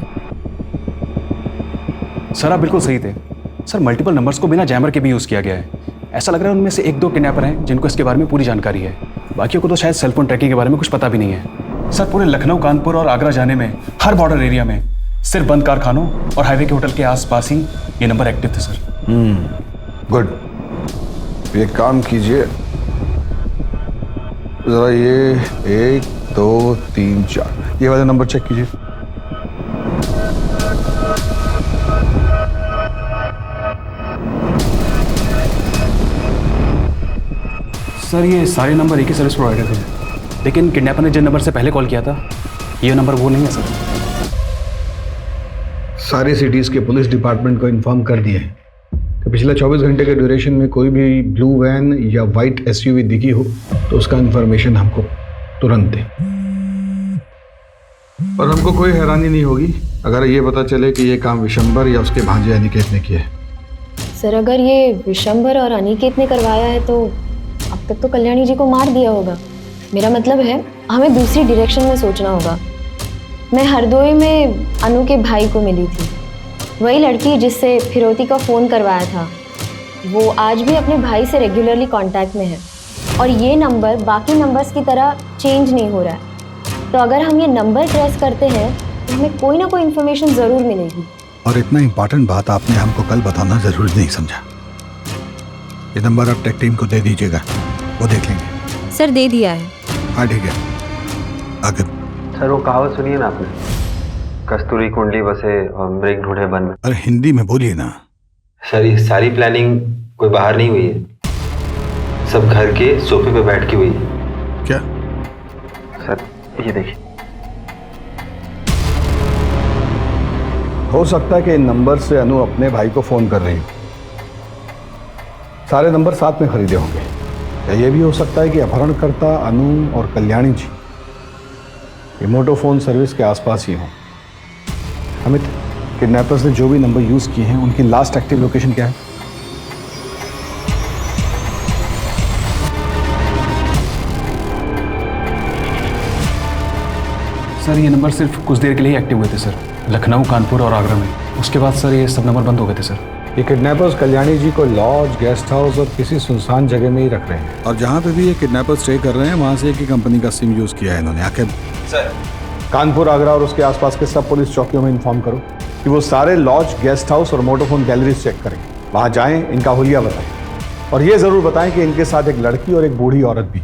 सर आप बिल्कुल सही थे सर, मल्टीपल नंबर्स को बिना जैमर के भी यूज़ किया गया है। ऐसा लग रहा है उनमें से 1-2 किडनैपर हैं जिनको इसके बारे में पूरी जानकारी है, बाकियों को तो शायद सेलफोन ट्रैकिंग के बारे में कुछ पता भी नहीं है। सर पूरे लखनऊ, कानपुर और आगरा जाने में हर बॉर्डर एरिया में सिर्फ बंद कारखानों और हाईवे के होटल के आसपास ही ये नंबर एक्टिव थे सर। गुड। एक काम कीजिए, जरा ये 1, 2, 3, 4 ये वाले नंबर चेक कीजिए। सर ये सारे नंबर एक ही सर्विस प्रोवाइडर थे, लेकिन किडनैपर ने जिन नंबर से पहले कॉल किया था ये नंबर वो नहीं है सर। सारी सिटीज़ के पुलिस डिपार्टमेंट को इन्फॉर्म कर दिए हैं कि पिछले 24 घंटे के ड्यूरेशन में कोई भी ब्लू वैन या वाइट SUV दिखी हो तो उसका इन्फॉर्मेशन हमको तुरंत दें। और हमको कोई हैरानी नहीं होगी अगर ये पता चले कि ये काम विशंबर या उसके भांजे अनिकेत ने किया है। सर अगर ये विशंबर और अनिकेत ने करवाया है तो अब तक तो कल्याणी जी को मार दिया होगा। मेरा मतलब है हमें दूसरी डायरेक्शन में सोचना होगा। मैं हरदोई में अनु के भाई को मिली थी, वही लड़की जिससे फिरौती का फ़ोन करवाया था। वो आज भी अपने भाई से रेगुलरली कांटेक्ट में है और ये नंबर बाकी नंबर्स की तरह चेंज नहीं हो रहा है। तो अगर हम ये नंबर ट्रेस करते हैं तो हमें कोई ना कोई इन्फॉर्मेशन ज़रूर मिलेगी। और इतना इम्पोर्टेंट बात आपने हमको कल बताना जरूरी नहीं समझा। ये नंबर आप टेक टीम को दे दीजिएगा, वो देख लेंगे। सर दे दिया है। हाँ ठीक है, आगे। सर वो कहावत सुनिए ना आपने, कस्तूरी कुंडली बसे और मृग ढूंढे वन में। अरे हिंदी में बोलिए ना। सर ये सारी प्लानिंग कोई बाहर नहीं हुई है, सब घर के सोफे पे बैठ के हुई है। क्या? सर ये देखिए। हो सकता है कि इन नंबर से अनु अपने भाई को फोन कर रही हो। सारे नंबर साथ में खरीदे होंगे। या ये भी हो सकता है कि अपहरणकर्ता अनु और कल्याणी जी रिमोटो फोन सर्विस के आसपास ही हों। अमित, किडनैपर्स ने जो भी नंबर यूज किए हैं उनकी लास्ट एक्टिव लोकेशन क्या है? सर ये नंबर सिर्फ कुछ देर के लिए एक्टिव हुए थे सर, लखनऊ, कानपुर और आगरा में। उसके बाद सर ये सब नंबर बंद हो गए थे सर। ये किडनैपर्स कल्याणी जी को लॉज, गेस्ट हाउस और किसी सुनसान जगह में ही रख रहे हैं। और जहाँ पे भी ये किडनैपर्स स्टे कर रहे हैं वहाँ से एक ही कंपनी का सिम यूज किया है इन्होंने। आखिर सर कानपुर, आगरा और उसके आसपास के सब पुलिस चौकियों में इन्फॉर्म करो कि वो सारे लॉज, गेस्ट हाउस और मोटोफोन गैलरीज चेक करें। वहाँ जाएं, इनका हुलिया बताएं और ये जरूर बताएं कि इनके साथ एक लड़की और एक बूढ़ी औरत भी।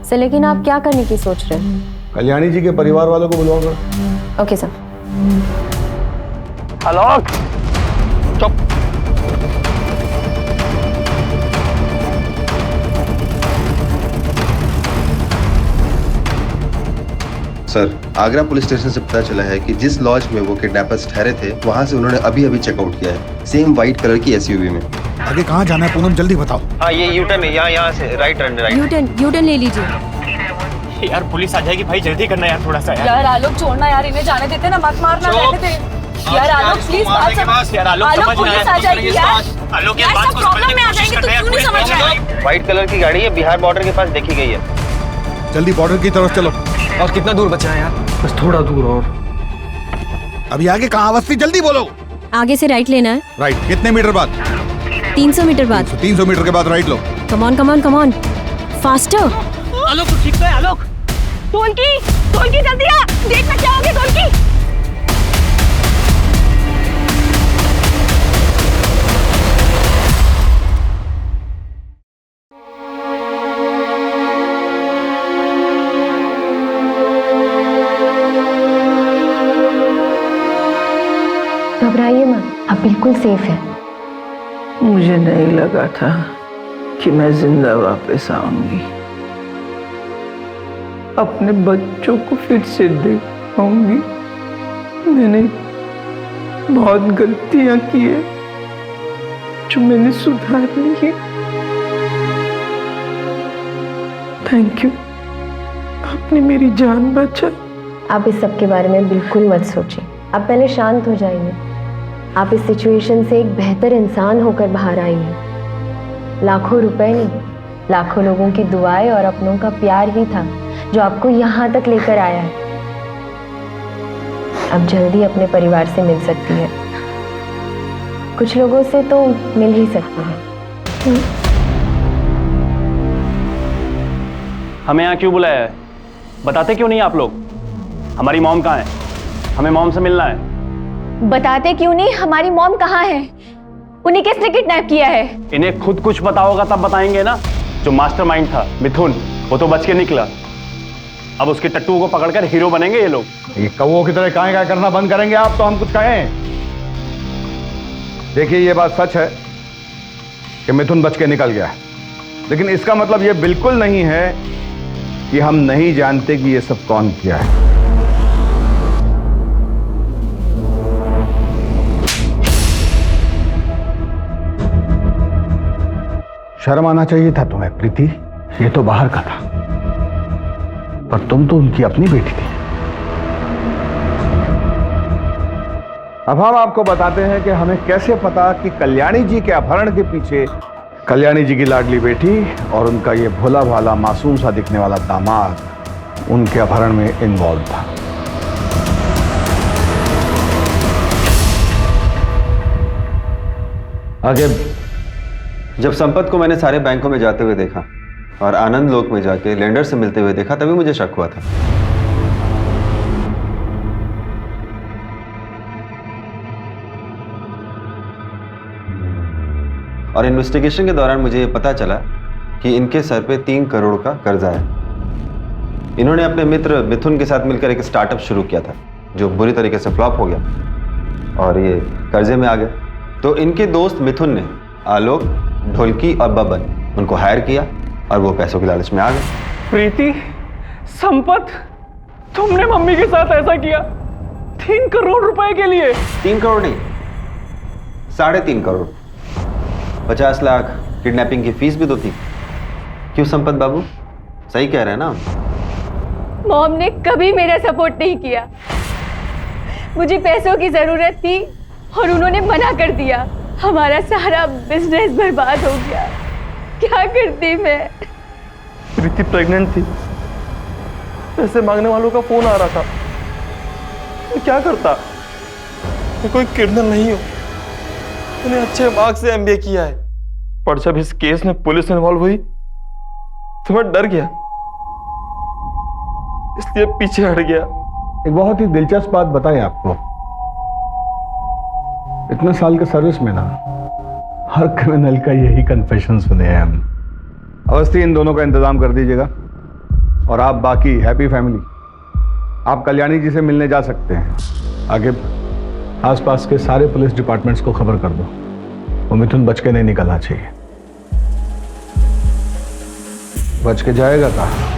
सर लेकिन आप क्या करने की सोच रहे हैं? कल्याणी जी के परिवार वालों को बुलाओगे? Okay sir. हेलो, चुप। सर आगरा पुलिस स्टेशन से पता चला है कि जिस लॉज में वो किडनैपर्स ठहरे थे वहां से उन्होंने अभी अभी चेकआउट किया है, सेम व्हाइट कलर की SUV में। आगे कहाँ जाना है पूनम, जल्दी बताओ। हाँ ये यूटर्न है, यहाँ से राइट टर्न, राइट। यूटर्न ले लीजिए। यार पुलिस आ जाएगी भाई, जल्दी करना यार थोड़ा सा। यार आलोक छोड़ना यार, इन्हें जाने देते ना, मत मारना, रहने दे। यार आलोक प्लीज बात समझ। यार आलोक पुलिस आ जाएगी यार। आलोक यार सब प्रॉब्लम में आ जाएंगे, तू क्यों नहीं समझ रहा है? व्हाइट कलर की गाड़ी है, बिहार बॉर्डर के पास देखी गई है। जल्दी बॉर्डर की तरफ चलो। और कितना दूर बचा है यार? बस थोड़ा दूर और। अभी आगे कहाँ अवस्थी, जल्दी बोलो। आगे से राइट लेना है। राइट कितने मीटर बाद? 300 मीटर बाद। 300 मीटर के बाद राइट लो। Come on faster. आलोक तू ठीक तो है? आलोक ढोलकी जल्दी आ, देखना क्या हो गया ढोलकी। घबराइए मत, आप बिल्कुल सेफ हैं। मुझे नहीं लगा था कि मैं जिंदा वापस आऊंगी, अपने बच्चों को फिर से देख पाऊंगी। मैंने बहुत गलतियां की है जो मैंने सुधार ली है। थैंक यू, आपने मेरी जान बचाई। आप इस सब के बारे में बिल्कुल मत सोचिए, आप पहले शांत हो जाइए। आप इस सिचुएशन से एक बेहतर इंसान होकर बाहर आई हैं। लाखों रुपए नहीं, लाखों लोगों की दुआएं और अपनों का प्यार ही था जो आपको यहाँ तक लेकर आया है। अब जल्दी अपने परिवार से मिल सकती है, कुछ लोगों से तो मिल ही सकती है। हमें यहाँ क्यों बुलाया है? बताते क्यों नहीं आप लोग? हमारी मॉम कहाँ है? हमें मॉम से मिलना है। बताते क्यों नहीं? हमारी मॉम कहाँ है? उन्हें किसने किडनैप किया है? इन्हें खुद कुछ पता होगा तब बताएंगे ना। जो मास्टरमाइंड था मिथुन, वो तो बच के निकला। अब उसके टट्टू को पकड़कर हीरो बनेंगे ये लोग। ये कौवों की तरह काहे करना बंद करेंगे आप तो हम कुछ कहें। देखिए ये बात सच है कि मिथुन बच के निकल गया है, लेकिन इसका मतलब ये बिल्कुल नहीं है कि हम नहीं जानते कि ये सब कौन किया है। शर्म आना चाहिए था तुम्हें प्रीति, ये तो बाहर का था, पर तुम तो उनकी अपनी बेटी थी। अब हम आपको बताते हैं कि हमें कैसे पता कि कल्याणी जी के अपहरण के पीछे कल्याणी जी की लाडली बेटी और उनका ये भोला भाला मासूम सा दिखने वाला दामाद उनके अपहरण में इन्वॉल्व था। आगे जब संपत को मैंने सारे बैंकों में जाते हुए देखा और आनंद लोक में जाके लेंडर से मिलते हुए देखा, तभी मुझे शक हुआ था। और इन्वेस्टिगेशन के दौरान मुझे ये पता चला कि इनके सर पे 3 करोड़ का कर्जा है। इन्होंने अपने मित्र मिथुन के साथ मिलकर एक स्टार्टअप शुरू किया था जो बुरी तरीके से फ्लॉप हो गया और ये कर्जे में आ गए। तो इनके दोस्त मिथुन ने आलोक, ढोलकी और बबन उनको हायर किया और वो पैसों की लालच में आ गए। प्रीति, संपत, तुमने मम्मी के साथ ऐसा किया 3 करोड़ रुपए के लिए? 3 करोड़ नहीं, 3.5 करोड़। 50 लाख किडनैपिंग की फीस भी तो थी। क्यों संपत बाबू, सही कह रहे हैं ना? मॉम ने कभी मेरा सपोर्ट नहीं किया। मुझे पैसों की जरूरत थी और उन्होंने मना कर दिया। हमारा सारा बिजनेस बर्बाद हो गया। क्या करती मैं? प्रीति प्रेग्नेंट थी, पैसे मांगने वालों का फोन आ रहा था। मैं क्या करता? मैं कोई क्रिमिनल नहीं हूं, मैंने अच्छे मार्क्स से एमबीए किया है, पर जब इस केस में पुलिस इन्वॉल्व हुई तो मैं डर गया, इसलिए पीछे हट गया। एक बहुत ही दिलचस्प बात बताएं आपको, इतने साल के सर्विस में ना हर क्रिमिनल का यही कन्फेशन सुने हैं हम। अवस्थी, इन दोनों का इंतजाम कर दीजिएगा और आप बाकी हैप्पी फैमिली आप कल्याणी जी से मिलने जा सकते हैं। आगे आसपास के सारे पुलिस डिपार्टमेंट्स को खबर कर दो, वो मिथुन बच के नहीं निकलना चाहिए। बच के जाएगा कहाँ?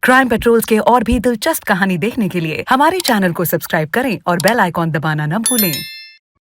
क्राइम पेट्रोल्स के और भी दिलचस्प कहानी देखने के लिए हमारे चैनल को सब्सक्राइब करें और बेल आइकॉन दबाना न भूलें।